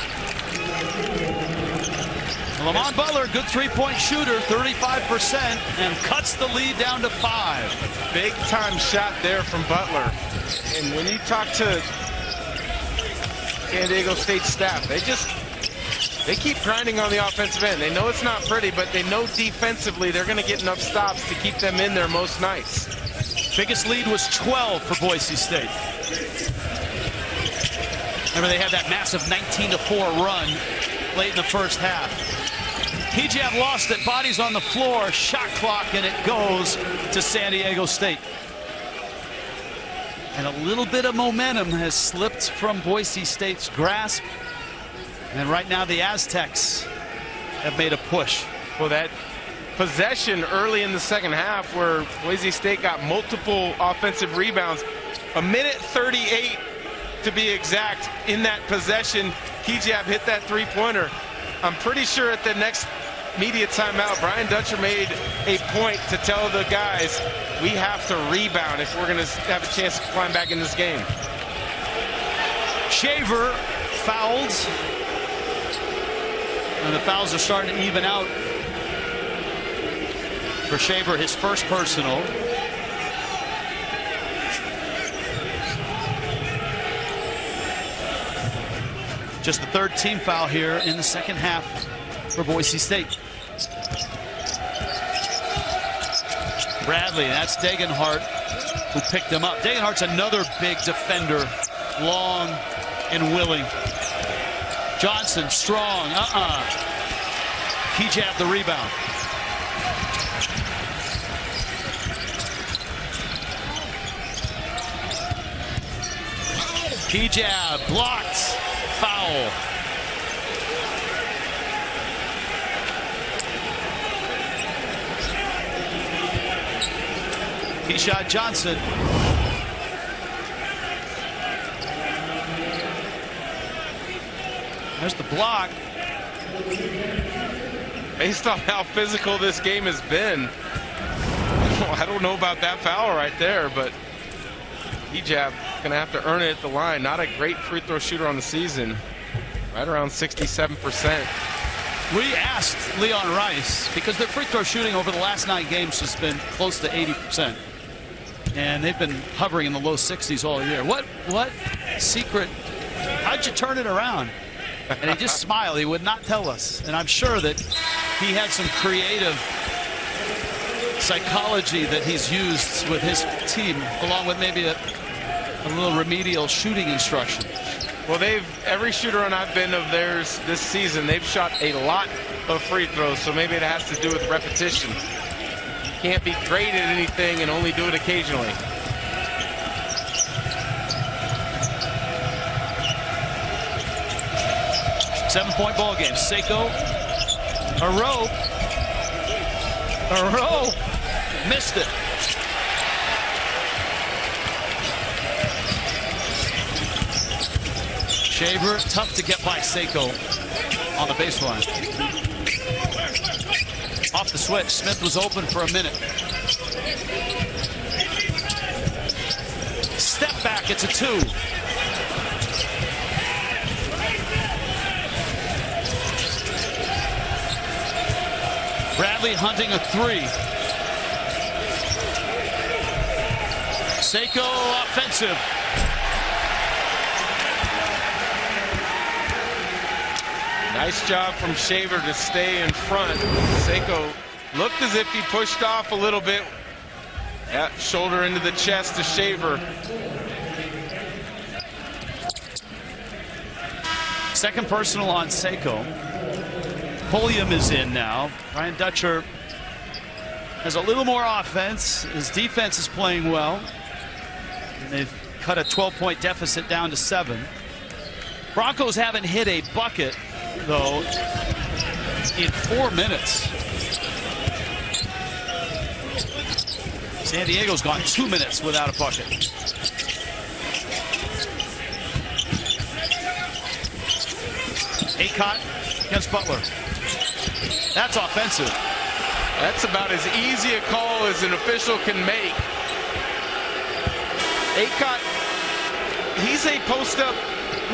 Lamont Butler, good three-point shooter, 35%, and cuts the lead down to 5. Big-time shot there from Butler. And when you talk to San Diego State staff, they keep grinding on the offensive end. They know it's not pretty, but they know defensively they're going to get enough stops to keep them in there most nights. Biggest lead was 12 for Boise State. Remember, they had that massive 19-4 run late in the first half. Kijab lost it, bodies on the floor, shot clock, and it goes to San Diego State. And a little bit of momentum has slipped from Boise State's grasp. And right now the Aztecs have made a push. Well, that possession early in the second half where Boise State got multiple offensive rebounds, a minute 38 to be exact in that possession. Kijab hit that three-pointer. I'm pretty sure at the next media timeout, Brian Dutcher made a point to tell the guys, we have to rebound if we're going to have a chance to climb back in this game. Shaver fouled. And the fouls are starting to even out for Shaver, his first personal. Just the third team foul here in the second half for Boise State. Bradley, that's Degenhart who picked him up. Degenhart's another big defender, long and willing. Johnson, strong, Key-jab the rebound. Key-jab, blocked, foul. Key shot Johnson. There's the block. Based on how physical this game has been, I don't know about that foul right there, but Key-jab going to have to earn it at the line. Not a great free throw shooter on the season. Right around 67%. We asked Leon Rice, because their free throw shooting over the last 9 games has been close to 80%. And they've been hovering in the low 60s all year. What secret, how'd you turn it around? And he just smiled. He would not tell us. And I'm sure that he had some creative psychology that he's used with his team, along with maybe a little remedial shooting instruction. Well, every shooter on I've been of theirs this season, they've shot a lot of free throws, so maybe it has to do with repetition. You can't be great at anything and only do it occasionally. Seven-point ball game. Seiko, a rope, missed it. Shaver, tough to get by Seiko on the baseline. Off the switch, Smith was open for a minute. Step back, it's a 2. Bradley hunting a 3. Seiko offensive. Nice job from Shaver to stay in front. Seiko looked as if he pushed off a little bit. Shoulder into the chest to Shaver. Second personal on Seiko. Pulliam is in now. Ryan Dutcher has a little more offense. His defense is playing well. And they've cut a 12-point deficit down to 7. Broncos haven't hit a bucket, though, in 4 minutes. San Diego's gone 2 minutes without a bucket. Acott against Butler. That's offensive. That's about as easy a call as an official can make. Acott, he's a post-up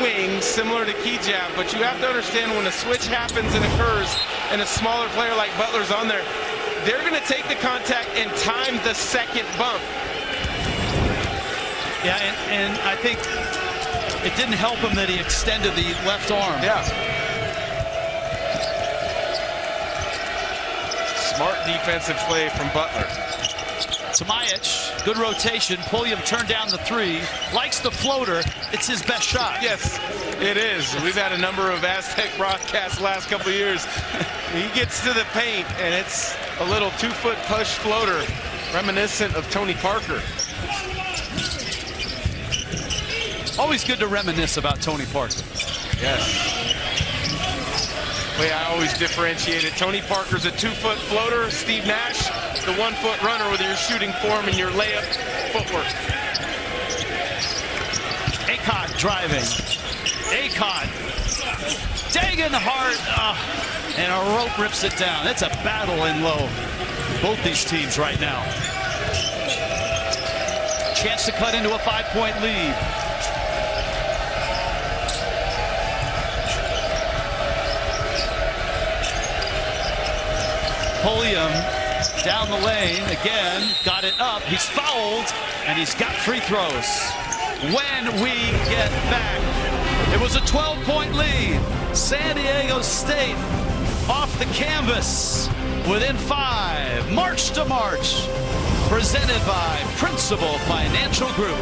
wing similar to Key-jab, but you have to understand when a switch happens and occurs and a smaller player like Butler's on there, they're going to take the contact and time the second bump. Yeah, and I think it didn't help him that he extended the left arm. Yeah. Smart defensive play from Butler. Tomajic, good rotation. Pulliam turned down the 3. Likes the floater. It's his best shot. Yes, it is. We've had a number of Aztec broadcasts the last couple of years. He gets to the paint, and it's a little 2-foot push floater, reminiscent of Tony Parker. Always good to reminisce about Tony Parker. Yes. The way I always differentiate it, Tony Parker's a 2-foot floater. Steve Nash, the 1-foot runner with your shooting form and your layup footwork. Acott driving. Acott. Degenhart. And a rope rips it down. It's a battle in low. Both these teams right now. Chance to cut into a 5-point lead. Pulliam down the lane again, got it up. He's fouled, and he's got free throws. When we get back, it was a 12-point lead. San Diego State off the canvas within 5. March to March, presented by Principal Financial Group.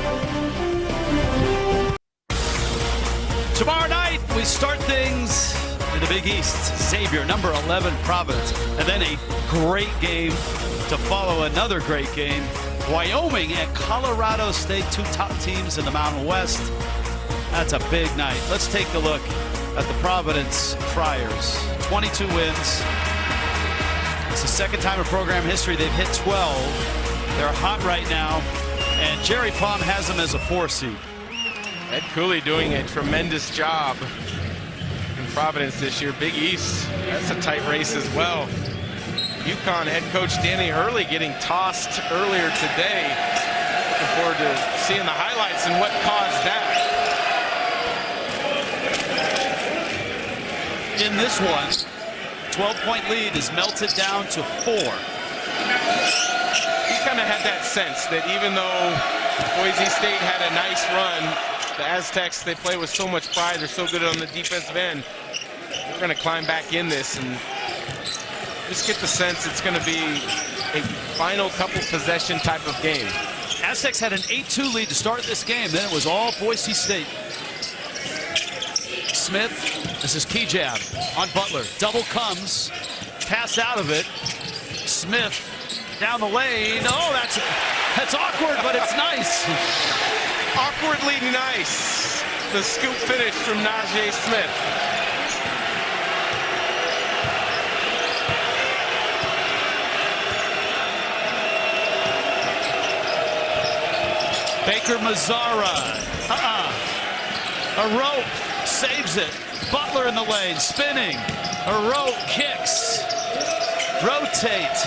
Tomorrow night, we start things in the Big East. Xavier, number 11, Providence. And then a great game to follow another great game. Wyoming and Colorado State, 2 top teams in the Mountain West. That's a big night. Let's take a look at the Providence Friars. 22 wins. It's the second time in program history they've hit 12. They're hot right now. And Jerry Palm has them as a 4 seed. Ed Cooley doing a tremendous job in Providence this year. Big East, that's a tight race as well. UConn head coach Danny Hurley getting tossed earlier today. Looking forward to seeing the highlights and what caused that. In this one, 12-point lead is melted down to 4. He kind of had that sense that even though Boise State had a nice run, the Aztecs, they play with so much pride. They're so good on the defensive end. We're going to climb back in this and just get the sense it's going to be a final couple possession type of game. Aztecs had an 8-2 lead to start this game. Then it was all Boise State. Smith, this is key jab on Butler. Double comes, pass out of it. Smith down the lane. Oh, that's awkward, but it's nice. Awkwardly nice. The scoop finish from Najee Smith. Baker Mazzara. A rope saves it. Butler in the lane, spinning. A rope kicks. Rotate.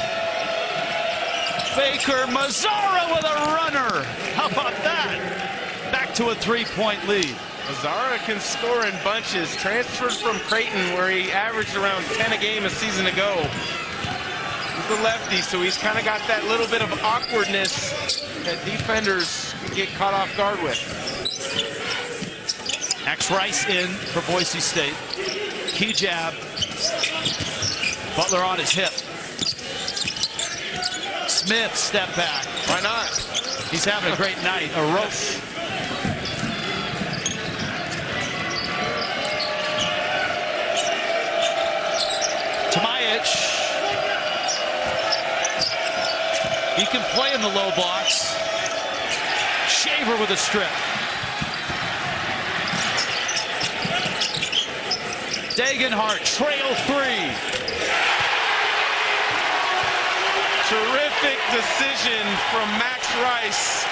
Baker Mazzara with a runner. How about that? Back to a 3-point lead. Mazzara can score in bunches. Transferred from Creighton, where he averaged around 10 a game a season ago. He's the lefty, so he's kind of got that little bit of awkwardness that defenders get caught off guard with. Max Rice in for Boise State. Key jab. Butler on his hip. Smith step back. Why not? He's having a great night. A rope. Tomajic. He can play in the low blocks. Shaver with a strip. Degenhart, trail 3. Terrific decision from Max Rice.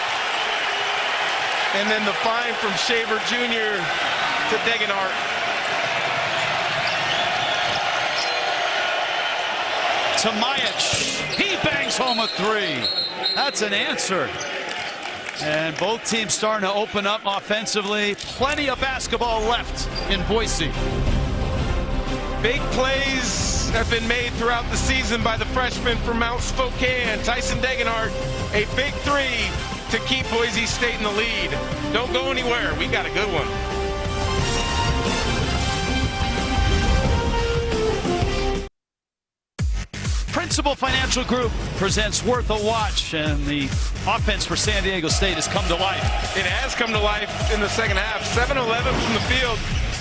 And then the find from Shaver Jr. to Degenhart. Tomajic, he bangs home a 3. That's an answer. And both teams starting to open up offensively. Plenty of basketball left in Boise. Big plays have been made throughout the season by the freshman from Mount Spokane, Tyson Degenhart. A big 3 to keep Boise State in the lead. Don't go anywhere. We got a good one. Principal Financial Group presents Worth a Watch, and the offense for San Diego State has come to life. It has come to life in the second half. 7-11 from the field.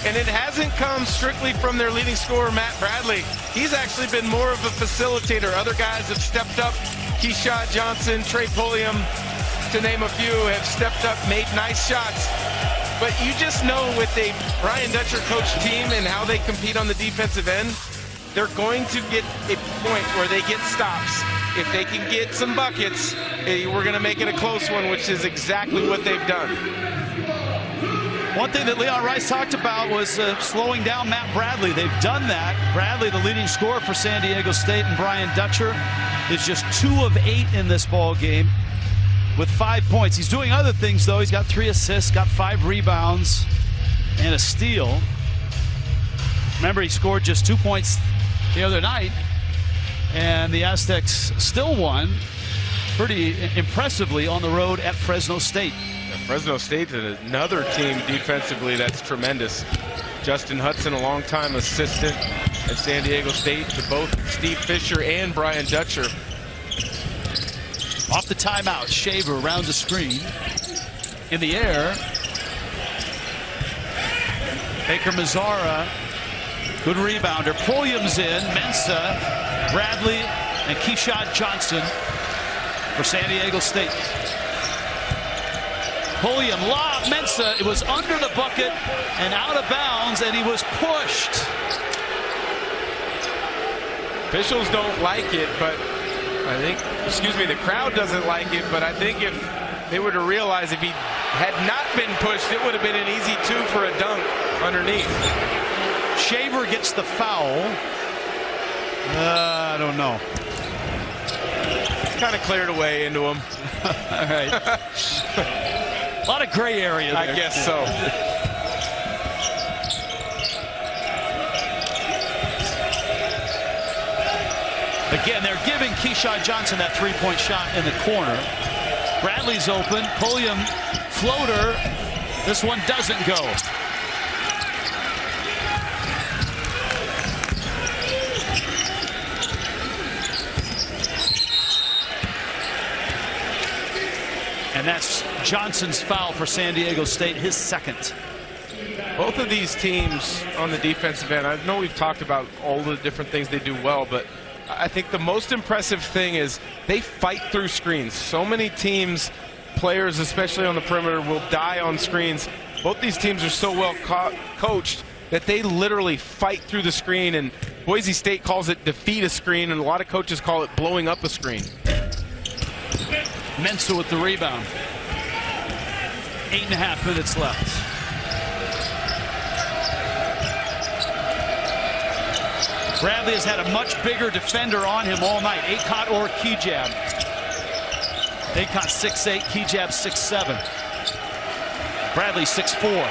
And it hasn't come strictly from their leading scorer, Matt Bradley. He's actually been more of a facilitator. Other guys have stepped up. Keyshawn Johnson, Trey Pulliam, to name a few, have stepped up, made nice shots. But you just know with a Brian Dutcher coach team and how they compete on the defensive end, they're going to get a point where they get stops. If they can get some buckets, we're going to make it a close one, which is exactly what they've done. One thing that Leon Rice talked about was slowing down Matt Bradley. They've done that. Bradley, the leading scorer for San Diego State, and Brian Dutcher is just 2 of 8 in this ball game with 5 points. He's doing other things, though. He's got 3 assists, got 5 rebounds, and a steal. Remember, he scored just 2 points the other night, and the Aztecs still won pretty impressively on the road at Fresno State. Fresno State is another team defensively that's tremendous. Justin Hudson, a longtime assistant at San Diego State to both Steve Fisher and Brian Dutcher. Off the timeout, Shaver rounds the screen. In the air. Baker Mazzara, good rebounder. Pulliam's in. Mensah, Bradley, and Keyshawn Johnson for San Diego State. Pulliam, lob, Mensah. It was under the bucket and out of bounds, and he was pushed. Officials don't like it, but I think, the crowd doesn't like it, but I think if they were to realize if he had not been pushed, it would have been an easy 2 for a dunk underneath. Shaver gets the foul. I don't know. It's kind of cleared away into him. All right. A lot of gray area there. I guess so. Again, they're giving Keyshawn Johnson that three-point shot in the corner. Bradley's open. Pulliam, floater. This one doesn't go. And that's Johnson's foul for San Diego State, his second. Both of these teams on the defensive end, I know we've talked about all the different things they do well, but I think the most impressive thing is they fight through screens. So many teams, players especially on the perimeter, will die on screens. Both these teams are so well coached that they literally fight through the screen, and Boise State calls it defeat a screen, and a lot of coaches call it blowing up a screen. Mensah with the rebound. 8.5 minutes left. Bradley has had a much bigger defender on him all night. Aycott or Kejab. Aycott 6'8", Kejab 6'7". Bradley 6'4".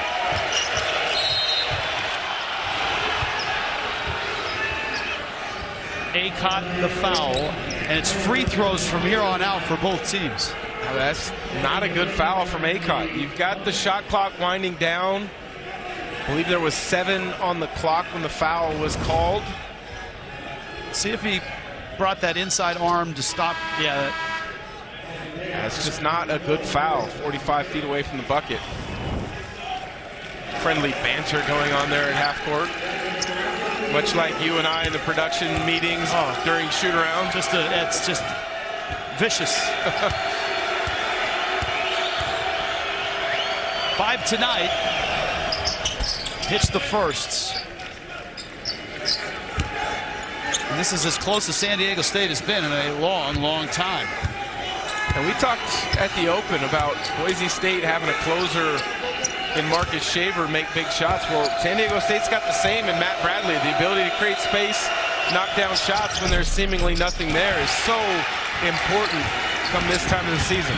Aycott the foul, and it's free throws from here on out for both teams. Now that's not a good foul from Aycott. You've got the shot clock winding down. I believe there was 7 on the clock when the foul was called. See if he brought that inside arm to stop. Yeah. It's just not a good foul. 45 feet away from the bucket. Friendly banter going on there at half court. Much like you and I in the production meetings during shoot around. It's just vicious. 5 tonight. Hits the first. And this is as close as San Diego State has been in a long, long time. And we talked at the Open about Boise State having a closer in Marcus Shaver make big shots. Well, San Diego State's got the same in Matt Bradley. The ability to create space, knock down shots when there's seemingly nothing there is so important come this time of the season.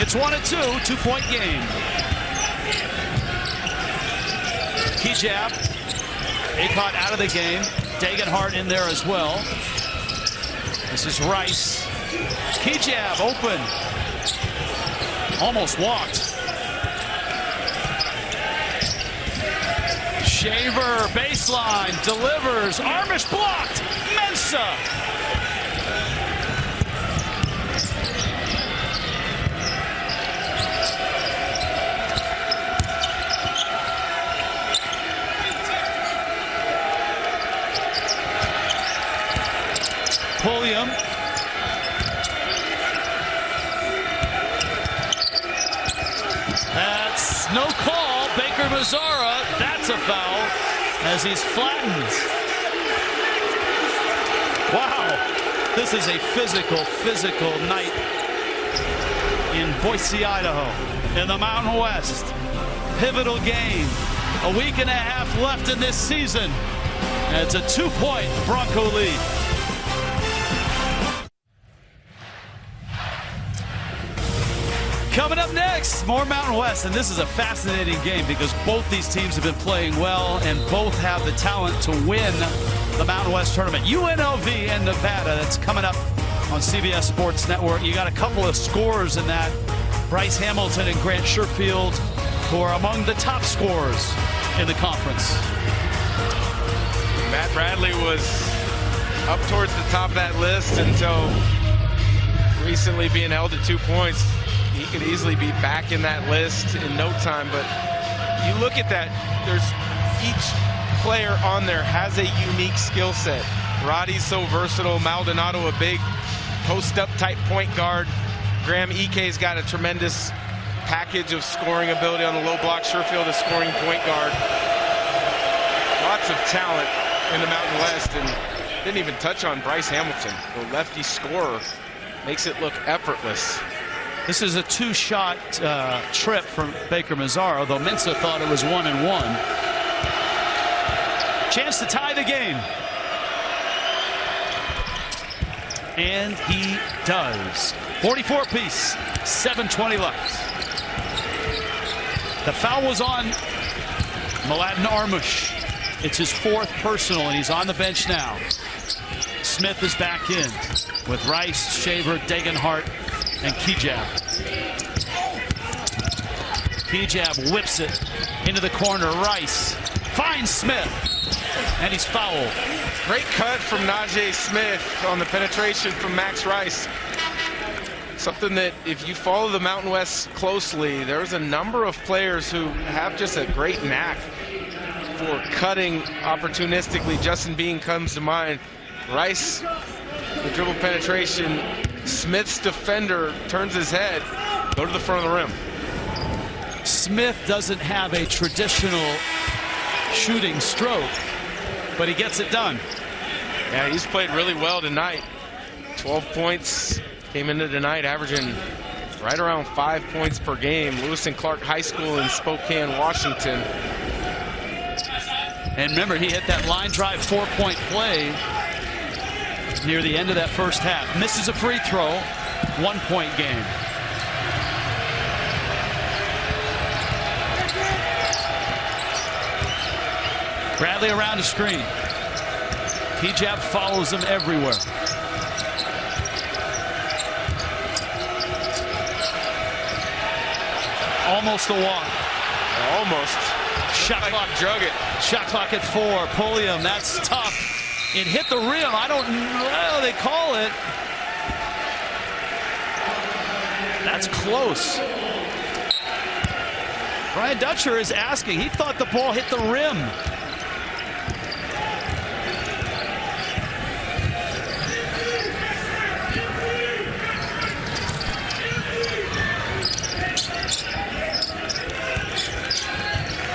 It's 1-2, 2-point game. Kejab, Aycott out of the game. Dagenhart in there as well. This is Rice. Kejab open. Almost walked. Shaver, baseline, delivers. Armish blocked. Mensah. Pulliam. That's no call. Baker Mazzara, that's a foul as he's flattened. Wow, this is a physical night in Boise, Idaho, in the Mountain West. Pivotal game. A week and a half left in this season. And it's a 2-point Bronco lead. Coming up next, more Mountain West, and this is a fascinating game because both these teams have been playing well and both have the talent to win the Mountain West tournament. UNLV and Nevada, that's coming up on CBS Sports Network. You got a couple of scores in that. Bryce Hamilton and Grant Sherfield, who are among the top scorers in the conference. Matt Bradley was up towards the top of that list until recently being held to 2 points. He could easily be back in that list in no time, but you look at that, there's each player on there has a unique skill set. Roddy's so versatile, Maldonado a big post-up type point guard. Graham Ike's got a tremendous package of scoring ability on the low block. Sherfield a scoring point guard. Lots of talent in the Mountain West, and didn't even touch on Bryce Hamilton, the lefty scorer. Makes it look effortless. This is a two-shot trip from Baker Mazzara, though Mensah thought it was 1-1. Chance to tie the game. And he does. 44-piece, 7:20 left. The foul was on Mladen Armush. It's his fourth personal, and he's on the bench now. Smith is back in with Rice, Shaver, Degenhart, and Kijab. Kijab whips it into the corner. Rice finds Smith, and he's fouled. Great cut from Najee Smith on the penetration from Max Rice. Something that, if you follow the Mountain West closely, there's a number of players who have just a great knack for cutting opportunistically. Justin Bean comes to mind. Rice, the dribble penetration. Smith's defender turns his head, go to the front of the rim. Smith doesn't have a traditional shooting stroke, but he gets it done. Yeah, he's played really well tonight. 12 points, came into tonight averaging right around 5 points per game. Lewis and Clark High School in Spokane, Washington. And remember, he hit that line drive 4-point play near the end of that first half. Misses a free throw, 1-point game. Bradley around the screen. Kijab follows him everywhere. Almost a walk. Almost. Shot clock. Drug it. Shot clock at 4. Pulliam, that's tough. It hit the rim. I don't know. Well, they call it. That's close. Brian Dutcher is asking. He thought the ball hit the rim.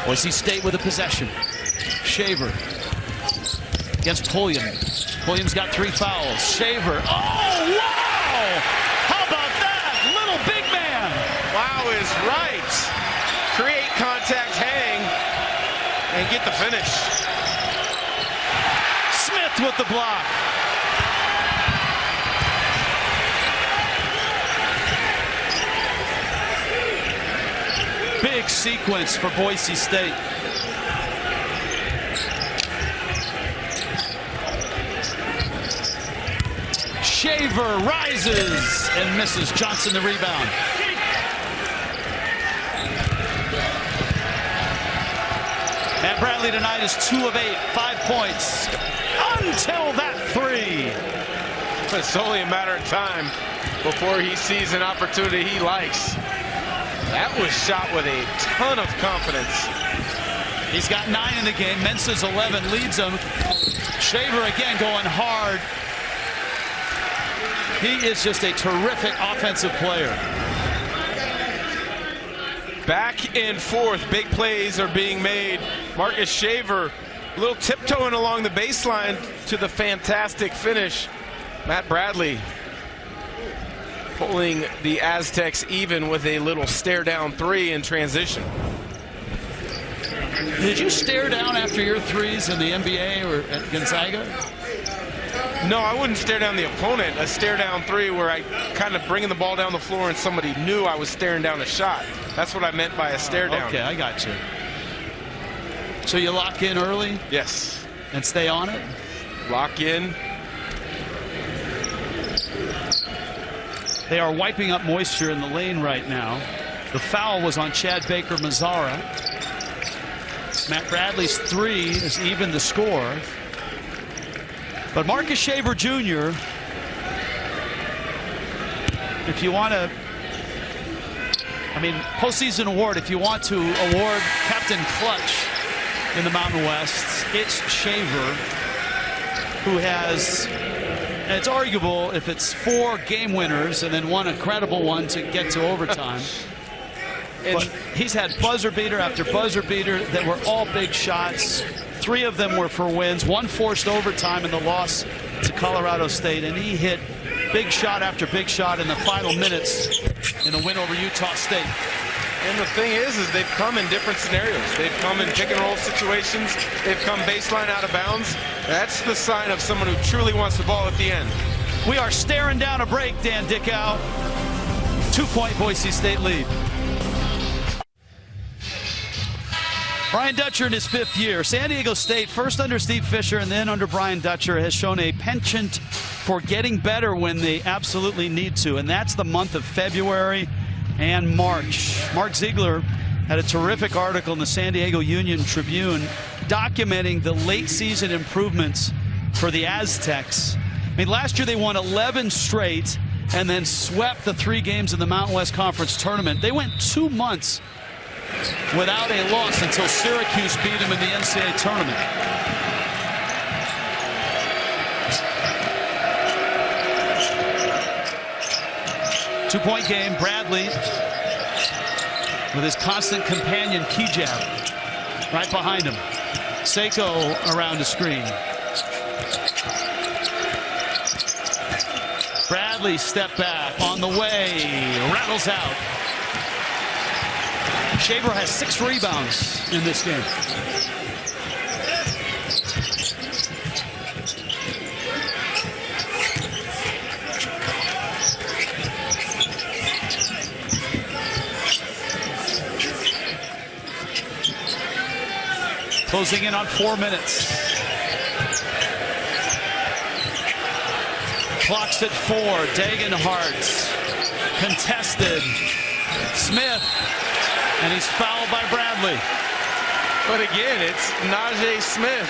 Boise State with a possession. Shaver against Pulliam. Pulliam's got 3 fouls. Shaver. Oh, wow! How about that? Little big man. Wow is right. Create contact, hang, and get the finish. Smith with the block. Big sequence for Boise State. Shaver rises and misses. Johnson the rebound. Matt Bradley tonight is 2 of 8, 5 points. Until that 3. It's only a matter of time before he sees an opportunity he likes. That was shot with a ton of confidence. He's got 9 in the game. Mensah's 11 leads him. Shaver again going hard. He is just a terrific offensive player. Back and forth, big plays are being made. Marcus Shaver, a little tiptoeing along the baseline to the fantastic finish. Matt Bradley pulling the Aztecs even with a little stare down 3 in transition. Did you stare down after your 3s in the NBA or at Gonzaga? No, I wouldn't stare down the opponent. A stare down 3 where I kind of bringing the ball down the floor and somebody knew I was staring down a shot. That's what I meant by a stare down. Okay, I got you. So you lock in early? Yes. And stay on it? Lock in. They are wiping up moisture in the lane right now. The foul was on Chad Baker Mazzara. Matt Bradley's 3 is even the score. But Marcus Shaver Jr., if you want to, postseason award, if you want to award Captain Clutch in the Mountain West, it's Shaver, who has, and it's arguable if it's 4 game winners and then one incredible one to get to overtime. But he's had buzzer beater after buzzer beater that were all big shots. 3 of them were for wins, 1 forced overtime in the loss to Colorado State, and he hit big shot after big shot in the final minutes in the win over Utah State. And the thing is they've come in different scenarios. They've come in pick and roll situations. They've come baseline out of bounds. That's the sign of someone who truly wants the ball at the end. We are staring down a break, Dan Dickow. 2-point Boise State lead. Brian Dutcher in his 5th year. San Diego State, first under Steve Fisher and then under Brian Dutcher, has shown a penchant for getting better when they absolutely need to, and that's the month of February and March. Mark Ziegler had a terrific article in the San Diego Union Tribune documenting the late season improvements for the Aztecs. Last year they won 11 straight and then swept the 3 games in the Mountain West Conference tournament. They went 2 months without a loss until Syracuse beat them in the NCAA tournament. Two-point game. Bradley with his constant companion key jab right behind him. Seiko around the screen. Bradley step back on the way, rattles out. Shaver has 6 rebounds in this game. Closing in on 4 minutes. Clock's at 4. Degenhardt contested. Smith. And he's fouled by Bradley. But again, it's Najee Smith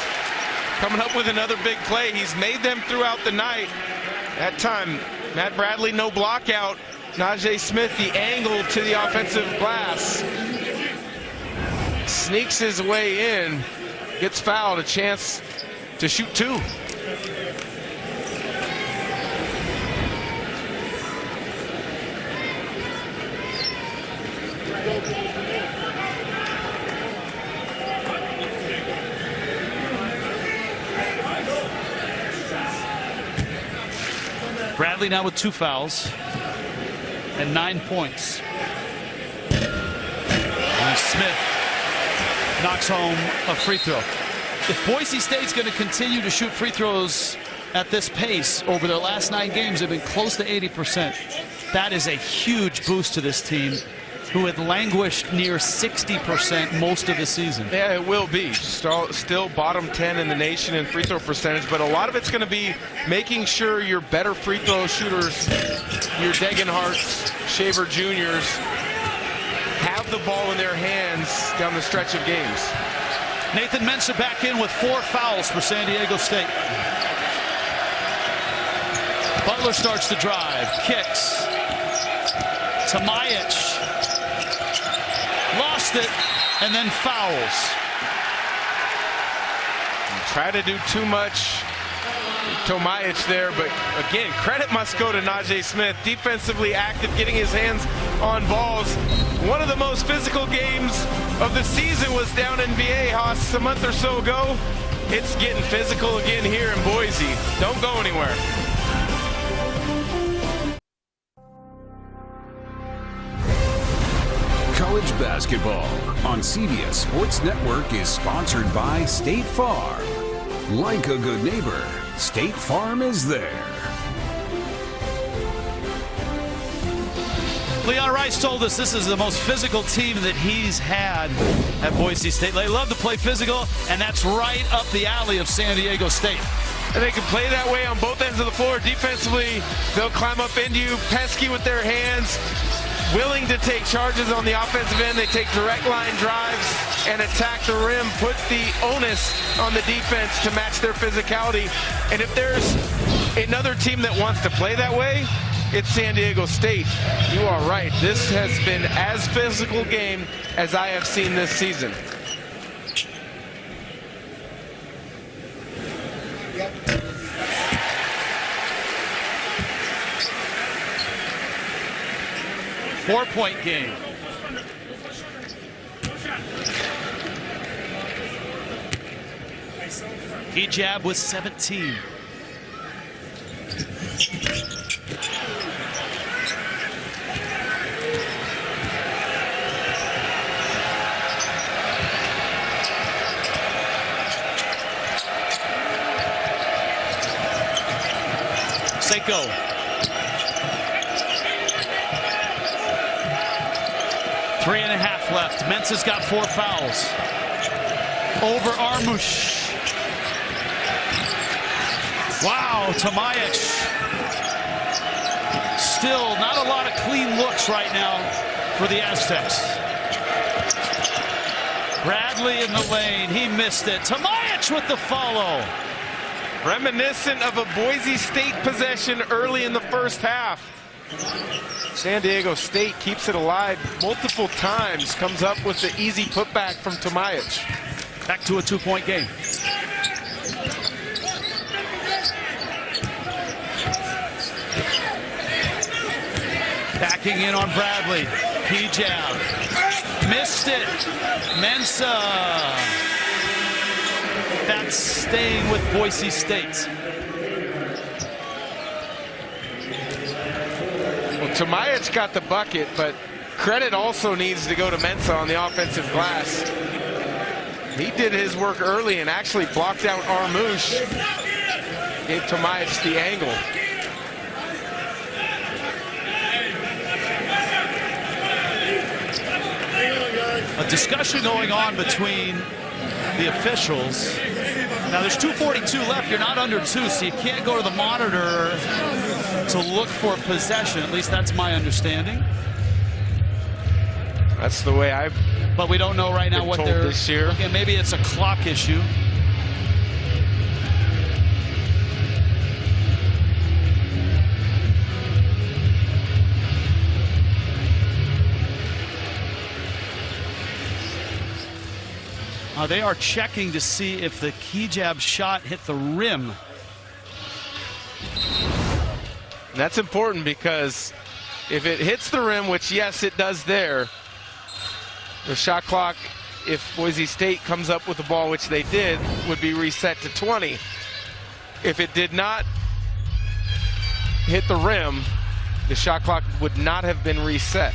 coming up with another big play. He's made them throughout the night. That time, Matt Bradley, no block out. Najee Smith, the angle to the offensive glass. Sneaks his way in, gets fouled, a chance to shoot 2. Bradley now with 2 fouls and 9 points. And Smith knocks home a free throw. If Boise State's going to continue to shoot free throws at this pace over their last 9 games, they've been close to 80%. That is a huge boost to this team, who had languished near 60% most of the season. Yeah, it will be. Still bottom 10 in the nation in free throw percentage, but a lot of it's going to be making sure your better free throw shooters, your Degenhardts, Shaver Juniors, have the ball in their hands down the stretch of games. Nathan Mensah back in with 4 fouls for San Diego State. Butler starts to drive, kicks. Tomajic lost it and then fouls. Try to do too much, Tomajic there, but again, credit must go to Najee Smith. Defensively active, getting his hands on balls. One of the most physical games of the season was down in Viejas a month or so ago. It's getting physical again here in Boise. Don't go anywhere. College basketball on CBS Sports Network is sponsored by State Farm. Like a good neighbor, State Farm is there. Leon Rice told us this is the most physical team that he's had at Boise State. They love to play physical, and that's right up the alley of San Diego State. And they can play that way on both ends of the floor. Defensively, they'll climb up into you, pesky with their hands. willing to take charges on the offensive end. They take direct line drives and attack the rim, put the onus on the defense to match their physicality. And if there's another team that wants to play that way, it's San Diego State. You are right. This has been as physical game as I have seen this season. Four-point game. Hijab with 17. Seiko. Three and a half left. Mensah's got 4 fouls. Over Armush. Wow, Tomajic. Still not a lot of clean looks right now for the Aztecs. Bradley in the lane. He missed it. Tomajic with the follow. Reminiscent of a Boise State possession early in the first half. San Diego State keeps it alive multiple times, comes up with the easy putback from Tomajic. Back to a 2-point game. Backing in on Bradley. Hijab. Missed it. Mensah. That's staying with Boise State. Well, Tomajic got the bucket, but credit also needs to go to Mensah on the offensive glass. He did his work early and actually blocked out Armush. Gave Tomajic the angle. A discussion going on between the officials. Now there's 2:42 left. You're not under 2, so you can't go to the monitor to look for possession. At least that's my understanding. That's the way I've But we don't know right now been what told they're. this year. Okay, maybe it's a clock issue. They are checking to see if the Hijab shot hit the rim. That's important because if it hits the rim, which yes, it does there, the shot clock, if Boise State comes up with the ball, which they did, would be reset to 20. If it did not hit the rim, the shot clock would not have been reset.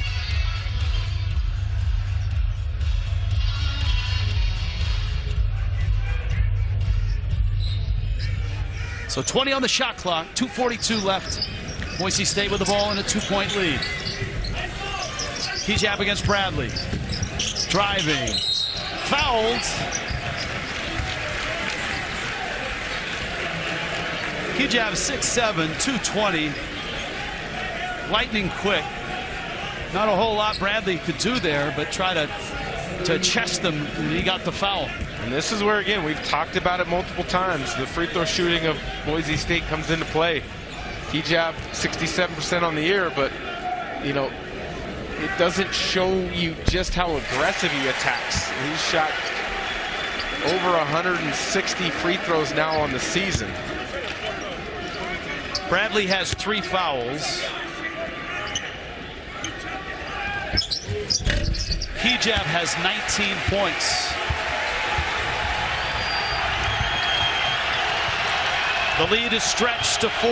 So 20 on the shot clock, 2:42 left. Boise State with the ball in a 2-point lead. Hijab against Bradley. Driving. Fouled. Hijab 6'7", 220. Lightning quick. Not a whole lot Bradley could do there, but try to chest them, and he got the foul. And this is where, again, we've talked about it multiple times. The free throw shooting of Boise State comes into play. Hijab 67% on the year, but, you know, it doesn't show you just how aggressive he attacks. He's shot over 160 free throws now on the season. Bradley has 3 fouls. Hijab has 19 points. The lead is stretched to 4.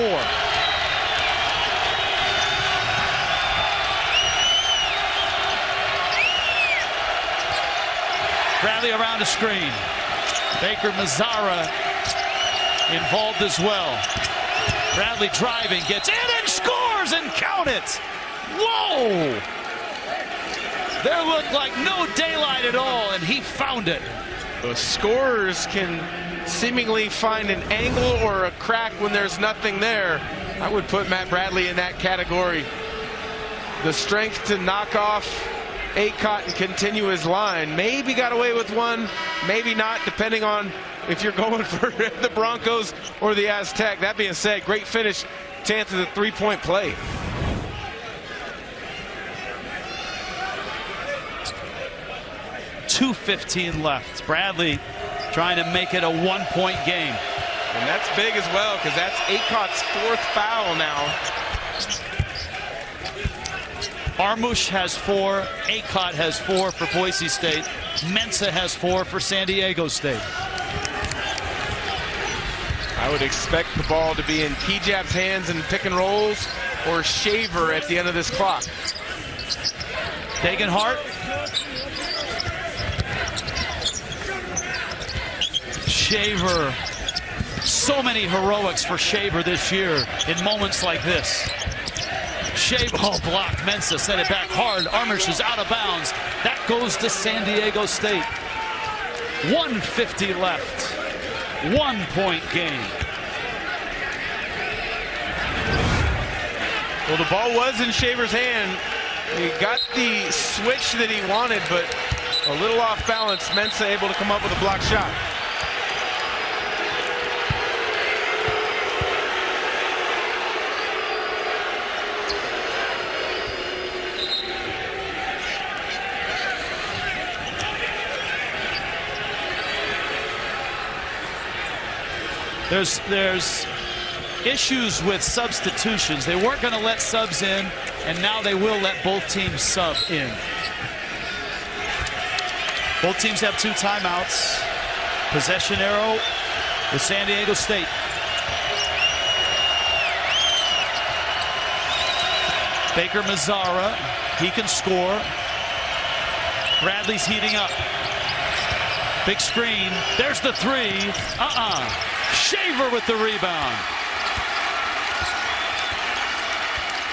Bradley around a screen. Baker Mazzara involved as well. Bradley driving, gets in and scores, and count it. Whoa! There looked like no daylight at all, and he found it. The scorers can seemingly find an angle or a crack when there's nothing there. I would put Matt Bradley in that category. the strength to knock off Acott and continue his line. Maybe got away with one, maybe not, depending on if you're going for the Broncos or the Aztec. That being said, great finish to answer the three-point play. .215 left. Bradley trying to make it a one-point game. And that's big as well, because that's Acott's fourth foul now. Armush has 4, Acott has 4 for Boise State, Mensah has 4 for San Diego State. I would expect the ball to be in Kejab's hands in pick and rolls or Shaver at the end of this clock. Degenhart. Shaver. So many heroics for Shaver this year in moments like this. Shaver, oh, blocked. Mensah sent it back hard. Armush is out of bounds. That goes to San Diego State. 1:50 left. 1-point game. Well, the ball was in Shaver's hand. He got the switch that he wanted, but a little off balance. Mensah able to come up with a block shot. There's issues with substitutions. They weren't going to let subs in, and now they will let both teams sub in. Both teams have 2 timeouts. Possession arrow with San Diego State. Baker Mazzara, he can score. Bradley's heating up. Big screen. There's the 3. Shaver with the rebound.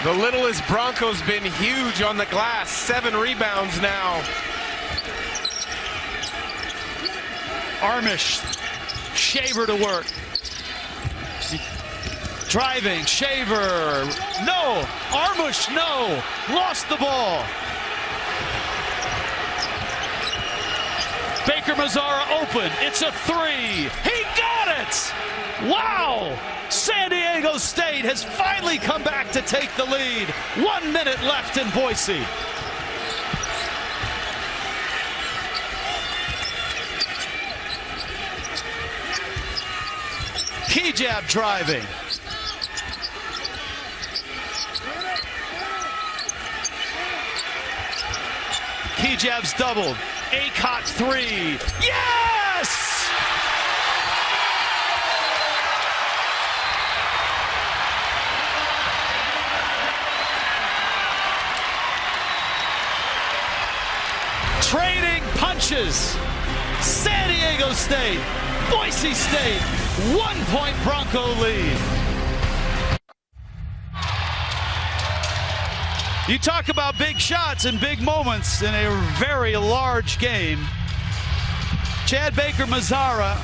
The littlest Broncos been huge on the glass. 7 rebounds now. Armush. Shaver to work. Driving. Shaver. No. Armush, no. Lost the ball. Baker Mazzara open. It's a 3. He got it! Wow! San Diego State has finally come back to take the lead. 1 minute left in Boise. Kejab driving. Kejab's doubled. Acott 3. Yes! Trading punches. San Diego State, Boise State, 1-point Bronco lead. You talk about big shots and big moments in a very large game. Chad Baker Mazzara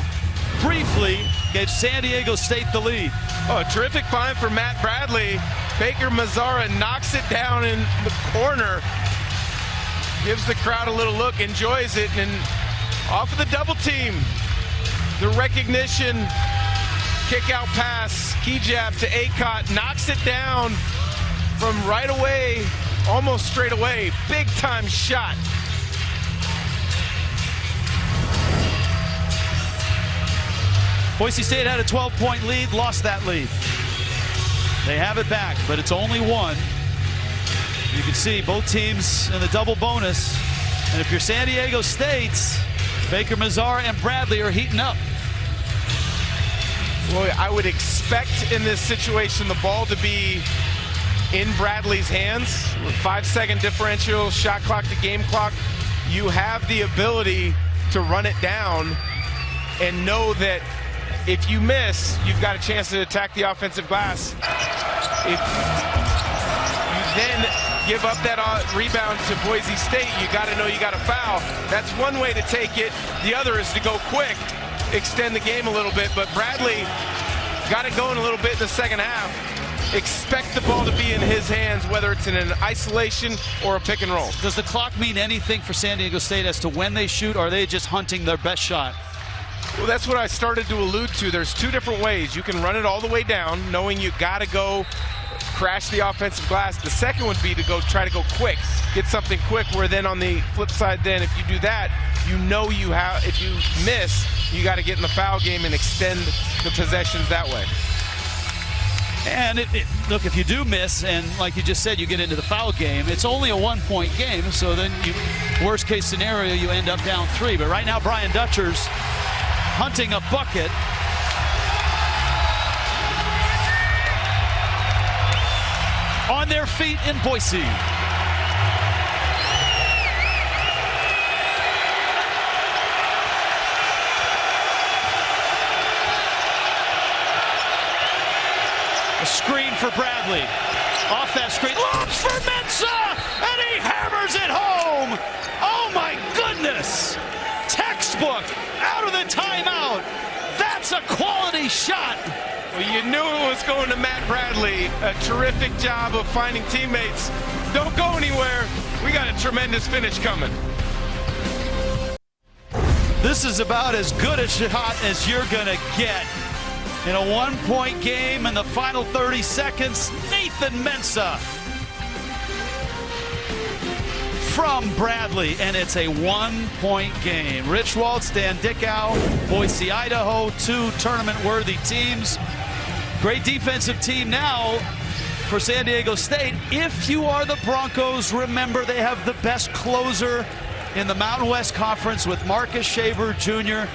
briefly gave San Diego State the lead. Oh, a terrific find for Matt Bradley. Baker Mazzara knocks it down in the corner. Gives the crowd a little look, enjoys it, and off of the double team. The recognition, kick out pass, Kejab to Acott, knocks it down from right away, almost straight away. Big time shot. Boise State had a 12-point lead, lost that lead. They have it back, but it's only 1. You can see both teams in the double bonus. And if you're San Diego State, Baker Mazzara and Bradley are heating up. Well, I would expect in this situation the ball to be in Bradley's hands. With 5-second differential, shot clock to game clock, you have the ability to run it down and know that if you miss, you've got a chance to attack the offensive glass. If you then give up that rebound to Boise State, you got to know you got a foul. That's one way to take it. The other is to go quick, extend the game a little bit. But Bradley got it going a little bit in the second half. expect the ball to be in his hands, whether it's in an isolation or a pick and roll. Does the clock mean anything for San Diego State as to when they shoot, or are they just hunting their best shot? Well, that's what I started to allude to. There's two different ways. You can run it all the way down, knowing you got to go crash the offensive glass. The second would be to try to go quick, get something quick, where then on the flip side, then if you do that, you know you have, if you miss, you got to get in the foul game and extend the possessions that way. And look, if you do miss, and like you just said, you get into the foul game, it's only a 1-point game, so then worst case scenario, you end up down 3. But right now, Brian Dutcher's hunting a bucket. On their feet in Boise. A screen for Bradley. Off that screen, looks for Mensah, and he hammers it home. Oh my goodness! Textbook out of the timeout. That's a quality shot. Well, you knew it was going to Matt Bradley. A terrific job of finding teammates. Don't go anywhere. We got a tremendous finish coming. This is about as good a shot as you're going to get. In a 1-point game in the final 30 seconds, Nathan Mensah from Bradley, and it's a 1-point game. Rich Waltz, Dan Dickow, Boise, Idaho, 2 tournament-worthy teams. Great defensive team now for San Diego State. If you are the Broncos, remember they have the best closer in the Mountain West Conference with Marcus Shaver Jr.,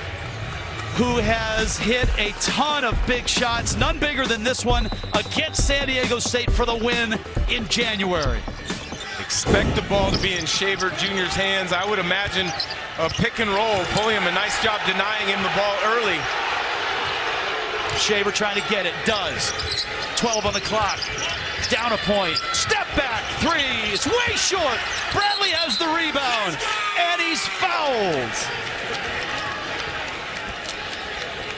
who has hit a ton of big shots, none bigger than this one, against San Diego State for the win in January. Expect the ball to be in Shaver Jr.'s hands. I would imagine a pick and roll. Pulliam, a nice job denying him the ball early. Shaver trying to get it, does. 12 on the clock, down a point, step back, 3, it's way short. Bradley has the rebound, and he's fouled.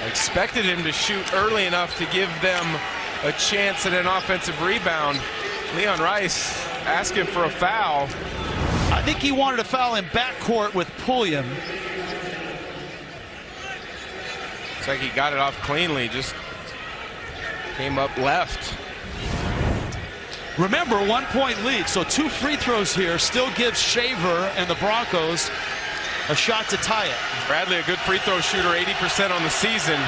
I expected him to shoot early enough to give them a chance at an offensive rebound. Leon Rice asking for a foul. I think he wanted to foul in backcourt with Pulliam. Looks like he got it off cleanly, just came up left. Remember, 1-point lead, so 2 free throws here still gives Shaver and the Broncos a shot to tie it. Bradley, a good free throw shooter, 80% on the season.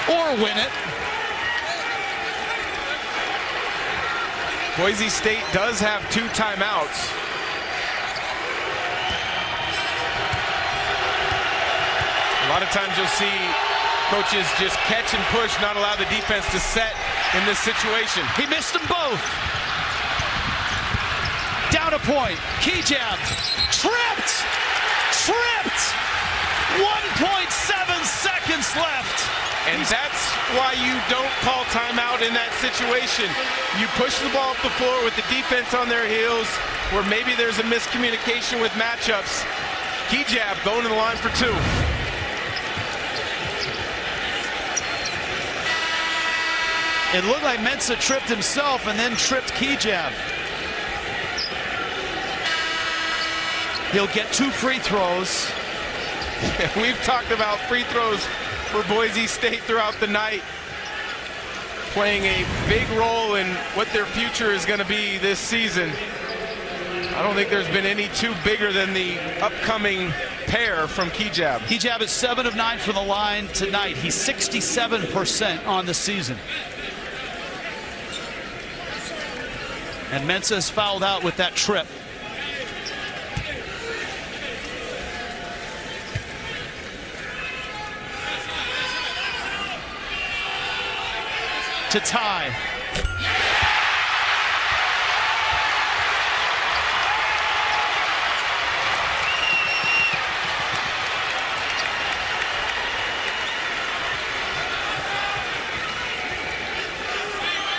Or win it. Boise State does have 2 timeouts. A lot of times you'll see coaches just catch and push, not allow the defense to set in this situation. He missed them both. Down a point. Key jab. Tripped. 1.7 seconds left. And that's why you don't call timeout in that situation. You push the ball up the floor with the defense on their heels, where maybe there's a miscommunication with matchups. Key jab going to the line for 2. It looked like Mensah tripped himself and then tripped key jab. He'll get 2 free throws. We've talked about free throws for Boise State throughout the night, playing a big role in what their future is going to be this season. I don't think there's been any 2 bigger than the upcoming pair from Kejab. Kejab is 7 of 9 from the line tonight. He's 67% on the season. And Mensah is fouled out with that trip. To tie.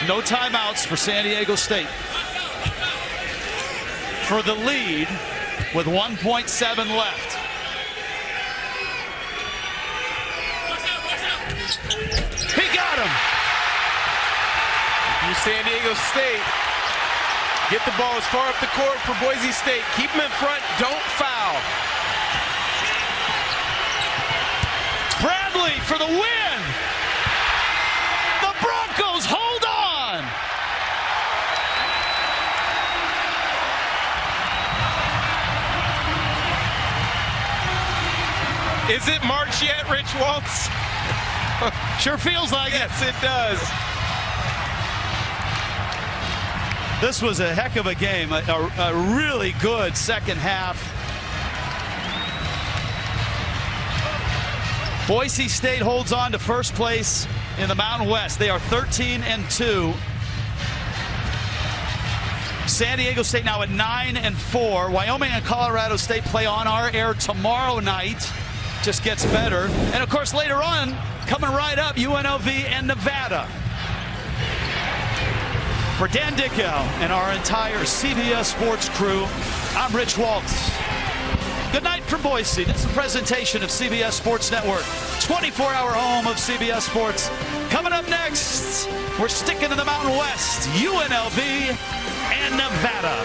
No timeouts for San Diego State. For the lead with 1.7 left. San Diego State get the ball as far up the court for Boise State. Keep them in front. Don't foul. Bradley for the win. The Broncos hold on. Is it March yet, Rich Waltz? Sure feels like Yes, it does. This was a heck of a game, a really good second half. Boise State holds on to first place in the Mountain West. They are 13-2. San Diego State now at 9-4. Wyoming and Colorado State play on our air tomorrow night. Just gets better. And of course, later on, coming right up, UNLV and Nevada. For Dan Dickow and our entire CBS Sports crew, I'm Rich Waltz. Good night from Boise. This is a presentation of CBS Sports Network, 24-hour home of CBS Sports. Coming up next, we're sticking to the Mountain West, UNLV and Nevada.